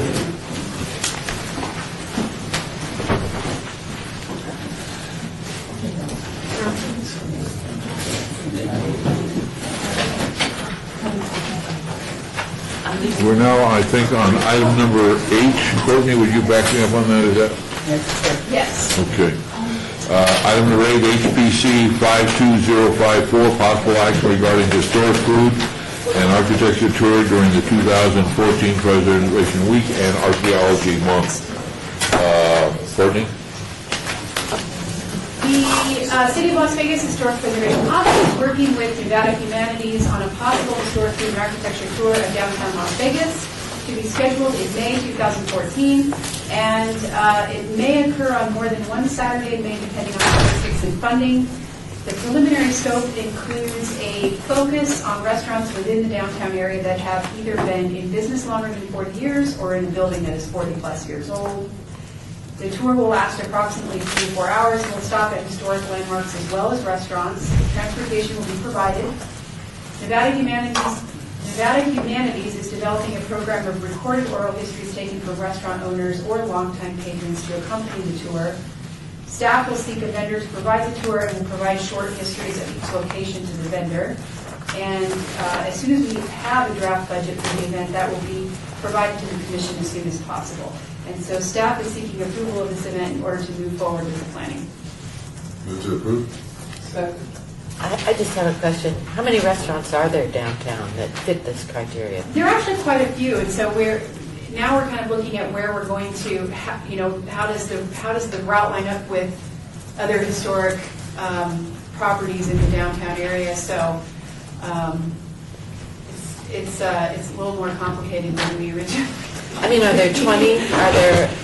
We're now, I think, on item number H. Courtney, would you back me up on that, is that? Yes. Okay. Item number 8, HPC 52054, possible action regarding historic food and architecture tour during the 2014 Preservation Week and Archaeology Month. Courtney? The City of Las Vegas Historic Preservation Office is working with Nevada Humanities on a possible historic food and architecture tour of downtown Las Vegas to be scheduled in May 2014, and it may occur on more than one Saturday in May depending on logistics and funding. The preliminary scope includes a focus on restaurants within the downtown area that have either been in business longer than 40 years or in a building that is 40-plus years old. The tour will last approximately 3 to 4 hours and will stop at historic landmarks as well as restaurants. Transportation will be provided. Nevada Humanities is developing a program of recorded oral histories taken from restaurant owners or longtime patrons to accompany the tour. Staff will seek a vendor to provide the tour and will provide short histories of each location to the vendor. And as soon as we have a draft budget for the event, that will be provided to the commission as soon as possible. And so staff is seeking approval of this event in order to move forward with the planning. Move to approve. Second. I just have a question. How many restaurants are there downtown that fit this criteria? There are actually quite a few, and so we're kind of looking at where we're going to, how does the route line up with other historic properties in the downtown area. So it's a little more complicated than we originally. I mean, are there 20? Do you have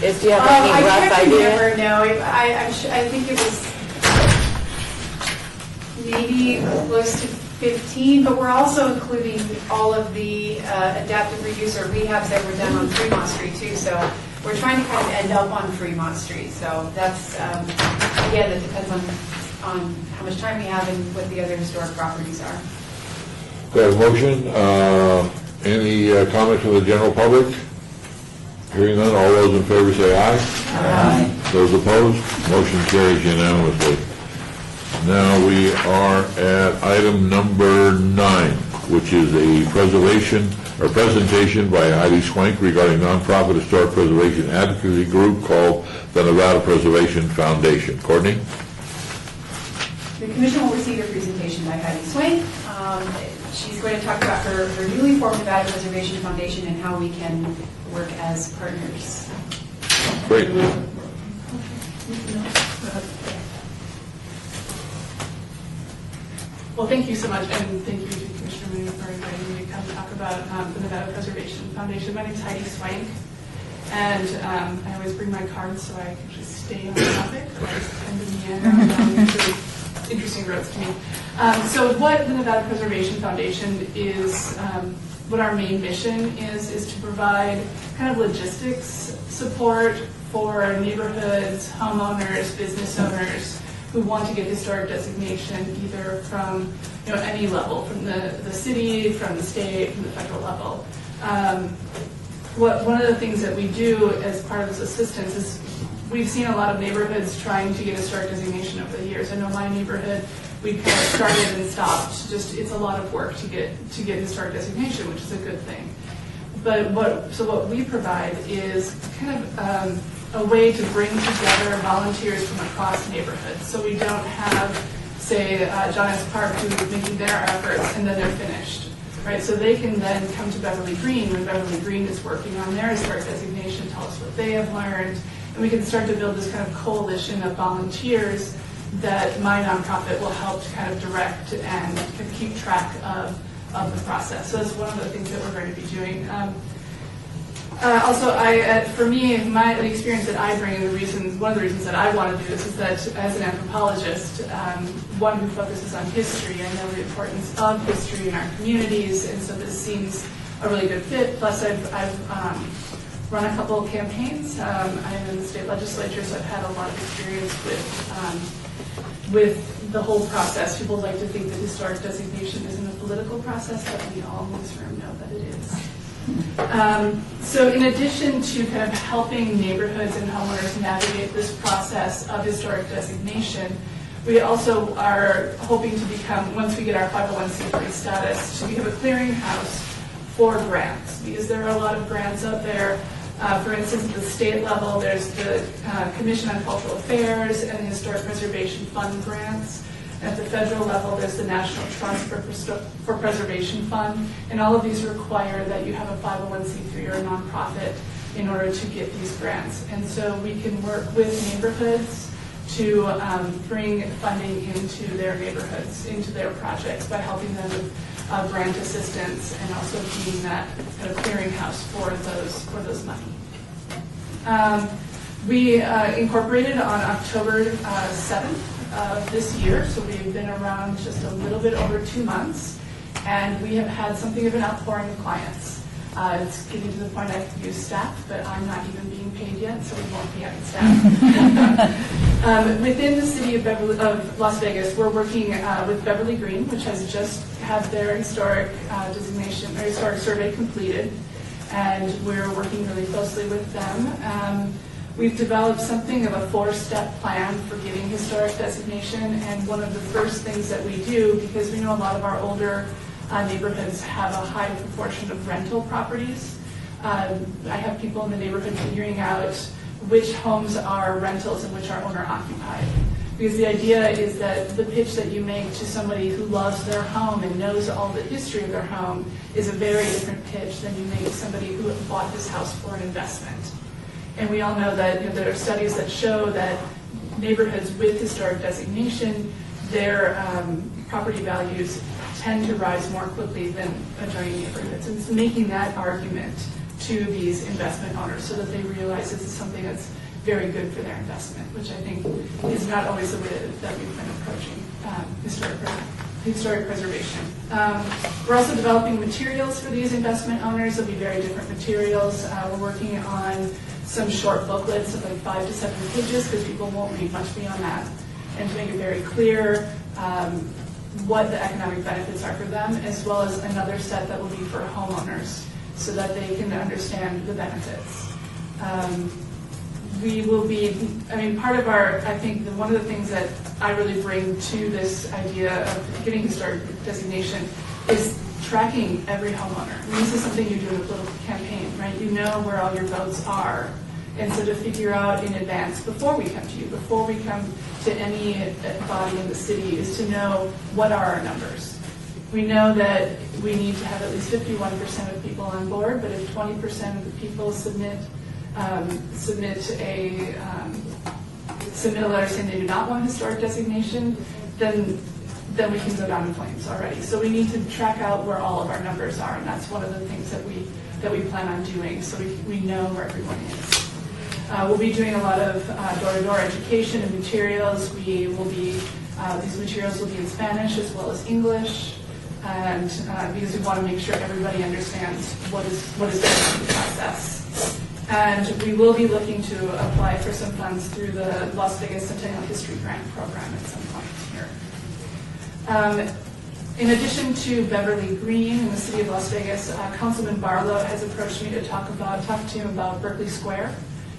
any rough I idea? never know. I think it was maybe close to 15, but we're also including all of the adaptive reuse or rehabs that were done on Fremont Street too. So we're trying to kind of end up on Fremont Street. So that's, again, it depends on how much time we have and what the other historic properties are. We have a motion. Any comment from the general public? Hearing none, all those in favor say aye. Aye. Those opposed, motion carries unanimously. Now we are at item number 9, which is a presentation by Heidi Swank regarding nonprofit historic preservation advocacy group called the Nevada Preservation Foundation. Courtney? The commission will receive a presentation by Heidi Swank. She's going to talk about her newly formed Nevada Preservation Foundation and how we can work as partners. Great. Well, thank you so much, and thank you to Commissioner Moon for inviting me to come talk about the Nevada Preservation Foundation. My name is Heidi Swank, and I always bring my cards so I can just stay on topic, or I just tend to meander around really interesting roads to me. So what the Nevada Preservation Foundation is, what our main mission is to provide kind of logistics support for neighborhoods, homeowners, business owners who want to get historic designation either from any level, from the city, from the state, from the federal level. One of the things that we do as part of this assistance is we've seen a lot of neighborhoods trying to get historic designation over the years. I know my neighborhood, we kind of started and stopped. It's a lot of work to get historic designation, which is a good thing. But what we provide is kind of a way to bring together volunteers from across neighborhoods. So we don't have, say, John S. Park who's making their efforts and then they're finished, right? So they can then come to Beverly Green when Beverly Green is working on their historic designation, tell us what they have learned, and we can start to build this kind of coalition of volunteers that my nonprofit will help to kind of direct and kind of keep track of the process. So that's one of the things that we're going to be doing. Also, for me, the experience that I bring, and one of the reasons that I want to do this is that as an anthropologist, one who focuses on history, I know the importance of history in our communities, and so this seems a really good fit. Plus, I've run a couple of campaigns. I'm in the state legislature, so I've had a lot of experience with the whole process. People like to think that historic designation isn't a political process, but we all in this room know that it is. So in addition to kind of helping neighborhoods and homeowners navigate this process of historic designation, we also are hoping to become, once we get our 501c3 status, to become a clearinghouse for grants, because there are a lot of grants out there. For instance, at the state level, there's the Commission on Cultural Affairs and the Historic Preservation Fund grants. At the federal level, there's the National Trust for Preservation Fund, and all of these require that you have a 501c3 or a nonprofit in order to get these grants. And so we can work with neighborhoods to bring funding into their neighborhoods, into their projects, by helping them with grant assistance and also being that kind of clearinghouse for those money. We incorporated on October 7th of this year, so we've been around just a little bit over 2 months, and we have had something of an outpouring of clients. It's getting to the point I could use staff, but I'm not even being paid yet, so we won't be having staff. Within the city of Las Vegas, we're working with Beverly Green, which has just had their historic designation, or historic survey completed, and we're working really closely with them. We've developed something of a 4-step plan for getting historic designation, and one of the first things that we do, because we know a lot of our older neighborhoods have a high proportion of rental properties. I have people in the neighborhood figuring out which homes are rentals and which are owner occupied. Because the idea is that the pitch that you make to somebody who loves their home and knows all the history of their home is a very different pitch than you make to somebody who bought this house for an investment. And we all know that there are studies that show that neighborhoods with historic designation, their property values tend to rise more quickly than adjoining neighborhoods. And it's making that argument to these investment owners so that they realize this is something that's very good for their investment, which I think is not always the way that we've been approaching historic preservation. We're also developing materials for these investment owners. There'll be very different materials. We're working on some short booklets of like 5 to 7 pages, because people won't read much beyond that, and to make it very clear what the economic benefits are for them, as well as another set that will be for homeowners so that they can understand the benefits. We will be, part of I think one of the things that I really bring to this idea of getting historic designation is tracking every homeowner. This is something you do in a political campaign, right? You know where all your votes are. And so to figure out in advance, before we come to you, before we come to any body in the city, is to know what are our numbers. We know that we need to have at least 51% of people on board, but if 20% of the people submit a letter saying they do not want historic designation, then we can go down in flames already. So we need to track out where all of our numbers are, and that's one of the things that we plan on doing, so we know where everyone is. We'll be doing a lot of door-to-door education and materials. These materials will be in Spanish as well as English, and because we want to make sure everybody understands what is going on in the process. And we will be looking to apply for some funds through the Las Vegas Centennial History Grant Program at some point here. In addition to Beverly Green in the city of Las Vegas, Councilman Barlow has approached me to talk to him about Berkeley Square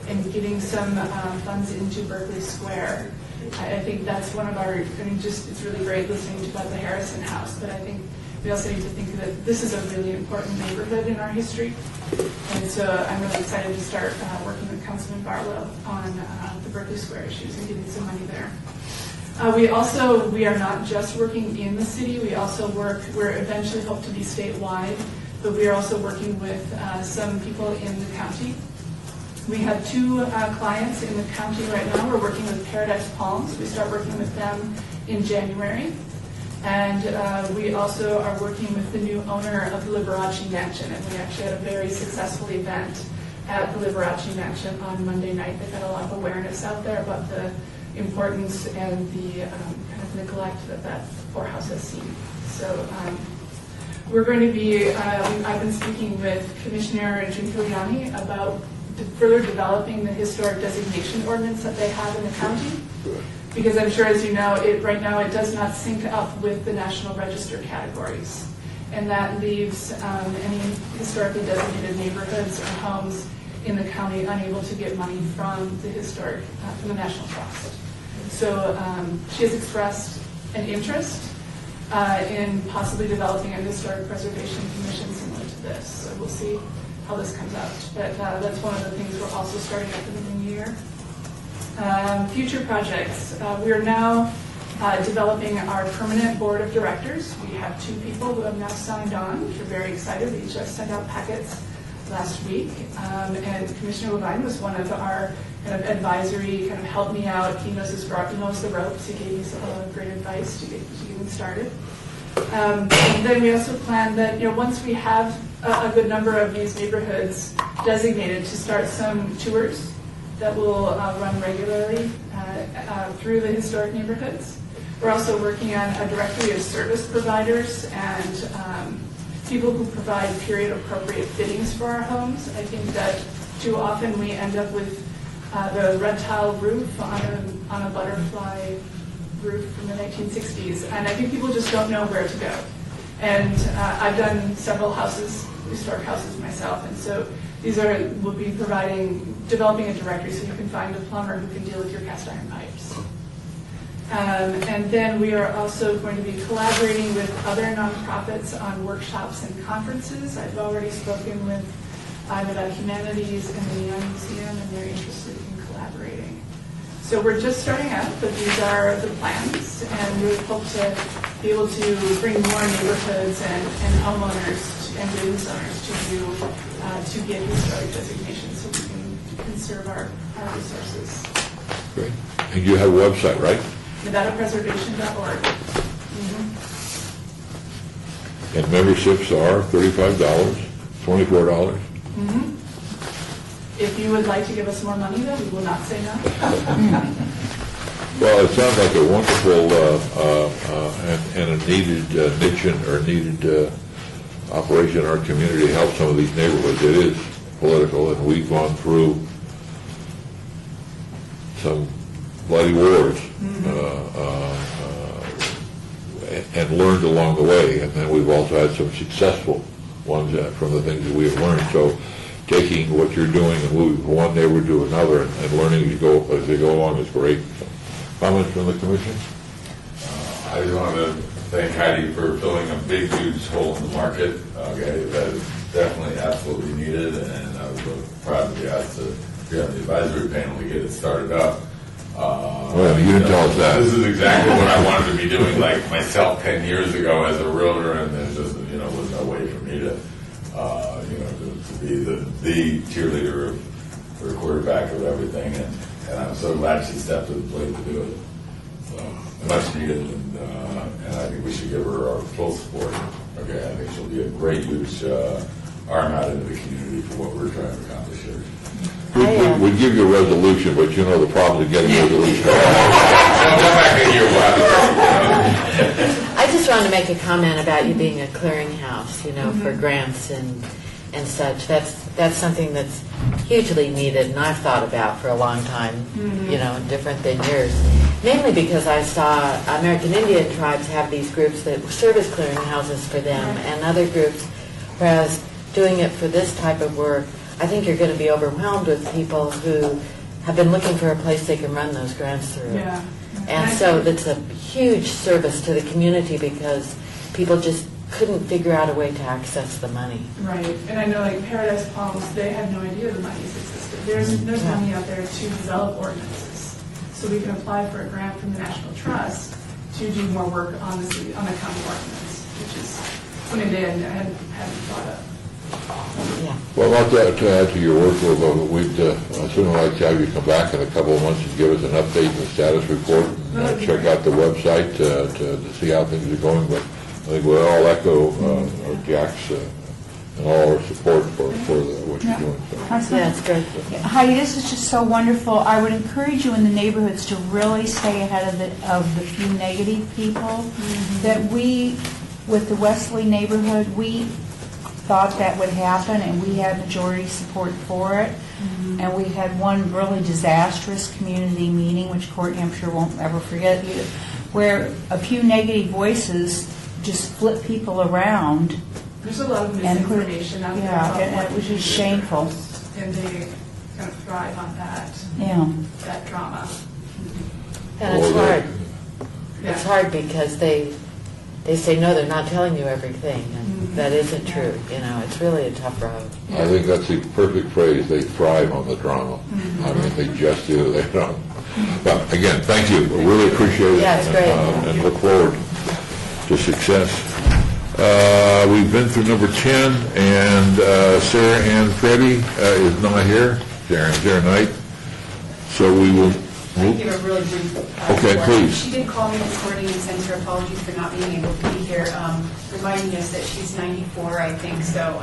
and getting some funds into Berkeley Square. I think that's one of our, it's really great listening about the Harrison House, but I think we also need to think that this is a really important neighborhood in our history. And so I'm really excited to start working with Councilman Barlow on the Berkeley Square issues and getting some money there. We are not just working in the city, we're eventually hope to be statewide, but we are also working with some people in the county. We have 2 clients in the county right now. We're working with Paradise Palms. We start working with them in January. And we also are working with the new owner of the Liberace Mansion, and we actually had a very successful event at the Liberace Mansion on Monday night. They've had a lot of awareness out there about the importance and the kind of neglect that that poorhouse has seen. So we're going to be, I've been speaking with Commissioner Giuliani about further developing the historic designation ordinance that they have in the county. Because I'm sure, as you know, right now it does not sync up with the National Register categories. And that leaves any historically designated neighborhoods or homes in the county unable to get money from the historic, from the National Trust. So she has expressed an interest in possibly developing a historic preservation commission similar to this. So we'll see how this comes out. But that's one of the things we're also starting up in the new year. Future projects. We are now developing our permanent board of directors. We have 2 people who have now signed on, which we're very excited. We just sent out packets last week. And Commissioner Levine was one of our kind of advisory, kind of help me out. He knows he knows the ropes. He gave me some great advice to get me started. And then we also plan that, once we have a good number of these neighborhoods designated, to start some tours that will run regularly through the historic neighborhoods. We're also working on a directory of service providers and people who provide period-appropriate fittings for our homes. I think that too often we end up with the red tile roof on a butterfly roof from the 1960s, and I think people just don't know where to go. And I've done several historic houses myself, and so we'll be developing a directory so you can find a plumber who can deal with your cast iron pipes. And then we are also going to be collaborating with other nonprofits on workshops and conferences. I've already spoken with Nevada Humanities and the Young Museum, and they're interested in collaborating. So we're just starting out, but these are the plans, and we hope to be able to bring more neighborhoods and homeowners and business owners to get historic designations so we can conserve our resources. Great. And you have a website, right? NevadaPreservation.org. And memberships are $35, $24. If you would like to give us more money, though, we will not say no. Well, it sounds like a wonderful and a needed niche or needed operation in our community to help some of these neighborhoods. It is political, and we've gone through some bloody wars and learned along the way. And then we've also had some successful ones from the things that we have learned. So taking what you're doing and moving from one neighborhood to another and learning as they go along is great. Comments from the commission? I just wanted to thank Heidi for filling a big, huge hole in the market. Okay, that is definitely absolutely needed, and I was really proud to be asked to be on the advisory panel to get it started up. Well, you didn't tell us that. This is exactly what I wanted to be doing, like myself 10 years ago as a realtor, and there's just was no way for me to be the cheerleader or quarterback of everything, and I'm so glad she stepped to the plate to do it. So much needed, and I think we should give her our full support. Okay, I think she'll be a great, huge arm out into the community for what we're trying to accomplish here. We'd give you a resolution, but you know the problem is getting a resolution. I just wanted to make a comment about you being a clearinghouse, for grants and such. That's something that's hugely needed, and I've thought about for a long time, different than yours. Mainly because I saw American Indian tribes have these groups that serve as clearinghouses for them and other groups, whereas doing it for this type of work, I think you're going to be overwhelmed with people who have been looking for a place they can run those grants through. Yeah. And so that's a huge service to the community because people just couldn't figure out a way to access the money. Right, and I know like Paradise Palms, they had no idea the monies existed. There's money out there to develop ordinances. So we can apply for a grant from the National Trust to do more work on the county ordinance, which is something they hadn't thought of. Yeah. Well, not to add to your work, but we'd certainly like to have you come back in a couple of months and give us an update and a status report and check out the website to see how things are going. But I think we'll all echo Jack's and all our support for what you're doing. So. Yeah, it's good. Heidi, this is just so wonderful. I would encourage you in the neighborhoods to really stay ahead of the few negative people. That we, with the Wesley neighborhood, we thought that would happen, and we had majority support for it. And we had one really disastrous community meeting, which Courtney, I'm sure, won't ever forget, where a few negative voices just flip people around. There's a lot of And put- misinformation out there. yeah, about and what it was just we do. shameful. And they kind of thrive on that, Yeah. that drama. And it's Well, hard. Yeah. It's hard because they say, no, they're not telling you everything, and that isn't true. You know, it's really a tough road. I think that's the perfect phrase. They thrive on the drama. I mean, they just do. They don't. But again, thank you. We really appreciate it. Yeah, it's great. And look forward to success. We've been through number 10, and Sarah Ann Freddy is not here. Sarah Knight. So we will I move. give a really brief. Okay, report. please. She did call me this morning and send her apologies for not being able to be here, reminding us that she's 94, I think. So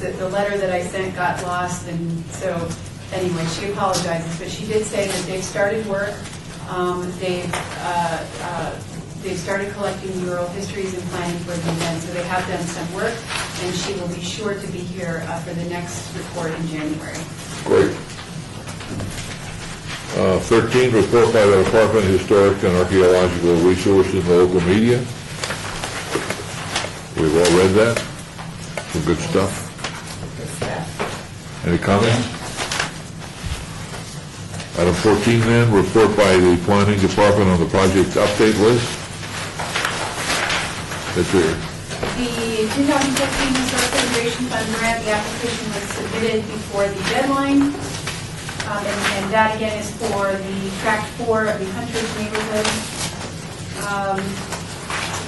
the letter that I sent got lost, and so anyway, she apologizes. But she did say that they've started work. They've started collecting the oral histories and planning for the event, so they have done some work, and she will be sure to be here for the next report in January. Great. 13, report by the Department of Historic and Archaeological Resources in the local media. We've all read that. Some good stuff. Any comments? Item 14 then, report by the Planning Department on the project update list. That's it. The 2015 Historic Preservation Fund grant, the application was submitted before the deadline. And that again is for the Tract 4 of the Hunters neighborhood.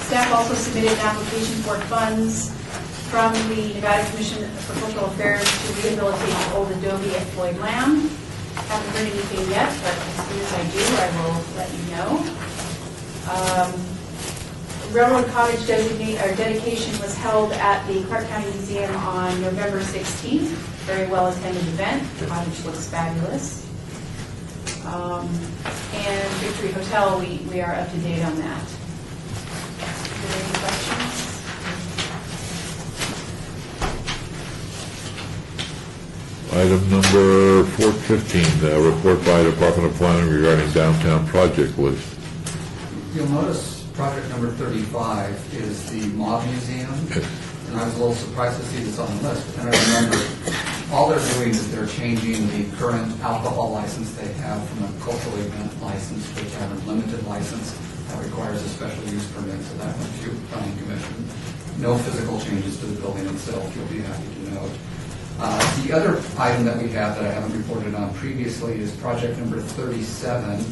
Staff also submitted an application for funds from the Nevada Commission for Cultural Affairs to rehabilitate the old adobe at Floyd Lamb. Haven't heard anything yet, but as soon as I do, I will let you know. Railroad Cottage dedication was held at the Clark County Museum on November 16th. Very well attended event. The cottage looks fabulous. And Victory Hotel, we are up to date on that. Are there any questions? Item number 15, report by Department of Planning regarding downtown project list. You'll notice project number 35 is the Mob Museum. And I was a little surprised to see this on the list. And I remember all they're doing is they're changing the current alcohol license they have from a cultural event license to a kind of limited license that requires a special use permit. So that went to Planning Commission. No physical changes to the building itself, you'll be happy to note. The other item that we have that I haven't reported on previously is project number 37.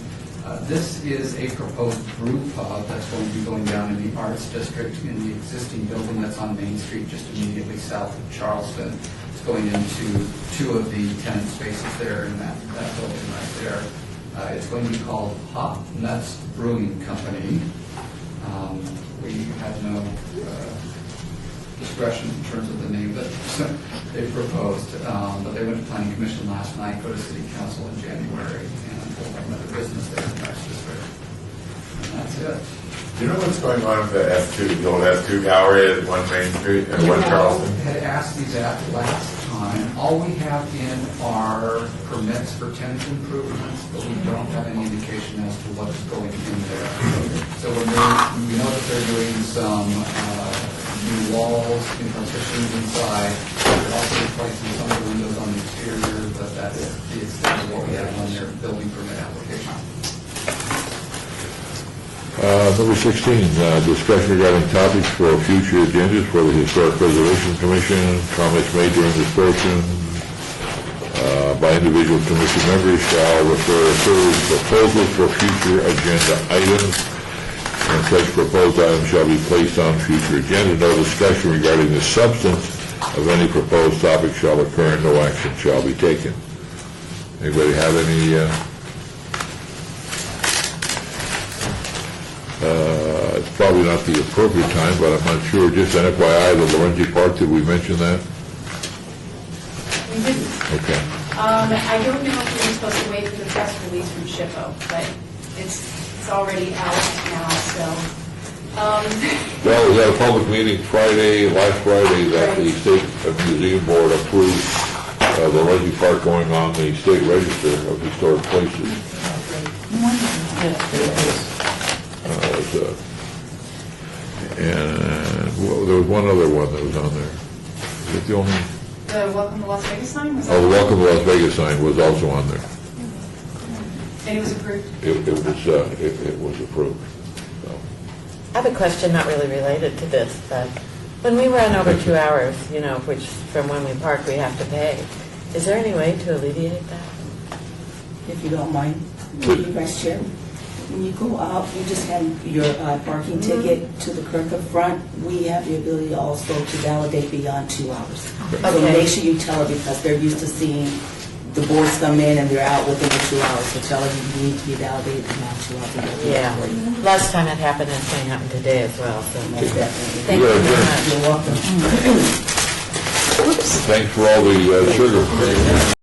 This is a proposed brew pub that's going to be going down in the Arts District in the existing building that's on Main Street, just immediately south of Charleston. It's going into two of the tenant spaces there in that building right there. It's going to be called Hop Nuts Brewing Company. We had no discretion in terms of the name that they proposed, but they went to Planning Commission last night, go to City Council in January, and we'll have another business there in the Arts District. And that's it. Do you know what's going on with the S2, the old S2 tower is one Main Street and one Charleston? We had asked these at last time. All we have in are permits for tenant improvements, but we don't have any indication as to what's going in there. So we know that they're doing some new walls, new partitions inside. They're also replacing some of the windows on the exterior, but that's the extent of what we have on their building permit application. Number 16, discussion regarding topics for future agendas for the Historic Preservation Commission. Comments made during this portion by individual commission members shall refer to proposals for future agenda items, and such proposed items shall be placed on future agenda. No discussion regarding the substance of any proposed topic shall occur, and no action shall be taken. Anybody have any? It's probably not the appropriate time, but I'm not sure. Just an FYI, the Lorenzi Park, did we mention that? We didn't. Okay. I don't know if we're supposed to wait for the press release from SHPO, but it's already out now, so. Well, we had a public meeting last Friday, that the State Museum Board approved the Leslie Park going on the State Register of Historic Places. And well, there was one other one that was on there. Is it the only? The Welcome to Las Vegas sign was. Oh, the Welcome to Las Vegas sign was also on there. And it was approved. It was approved. I have a question not really related to this, but when we run over 2 hours, which from when we park, we have to pay, is there any way to alleviate that? If you don't mind, Vice Chair, when you go out, you just hand your parking ticket to the clerk up front. We have the ability also to validate beyond 2 hours. So Okay. make sure you tell her, because they're used to seeing the boards come in and they're out within the 2 hours. So tell her you need to be validated beyond 2 hours. and they'll do that for you. Last time it happened, and it's going to happen today as well, so. Most definitely. Thank you very much. You're welcome. Thanks for all the sugar.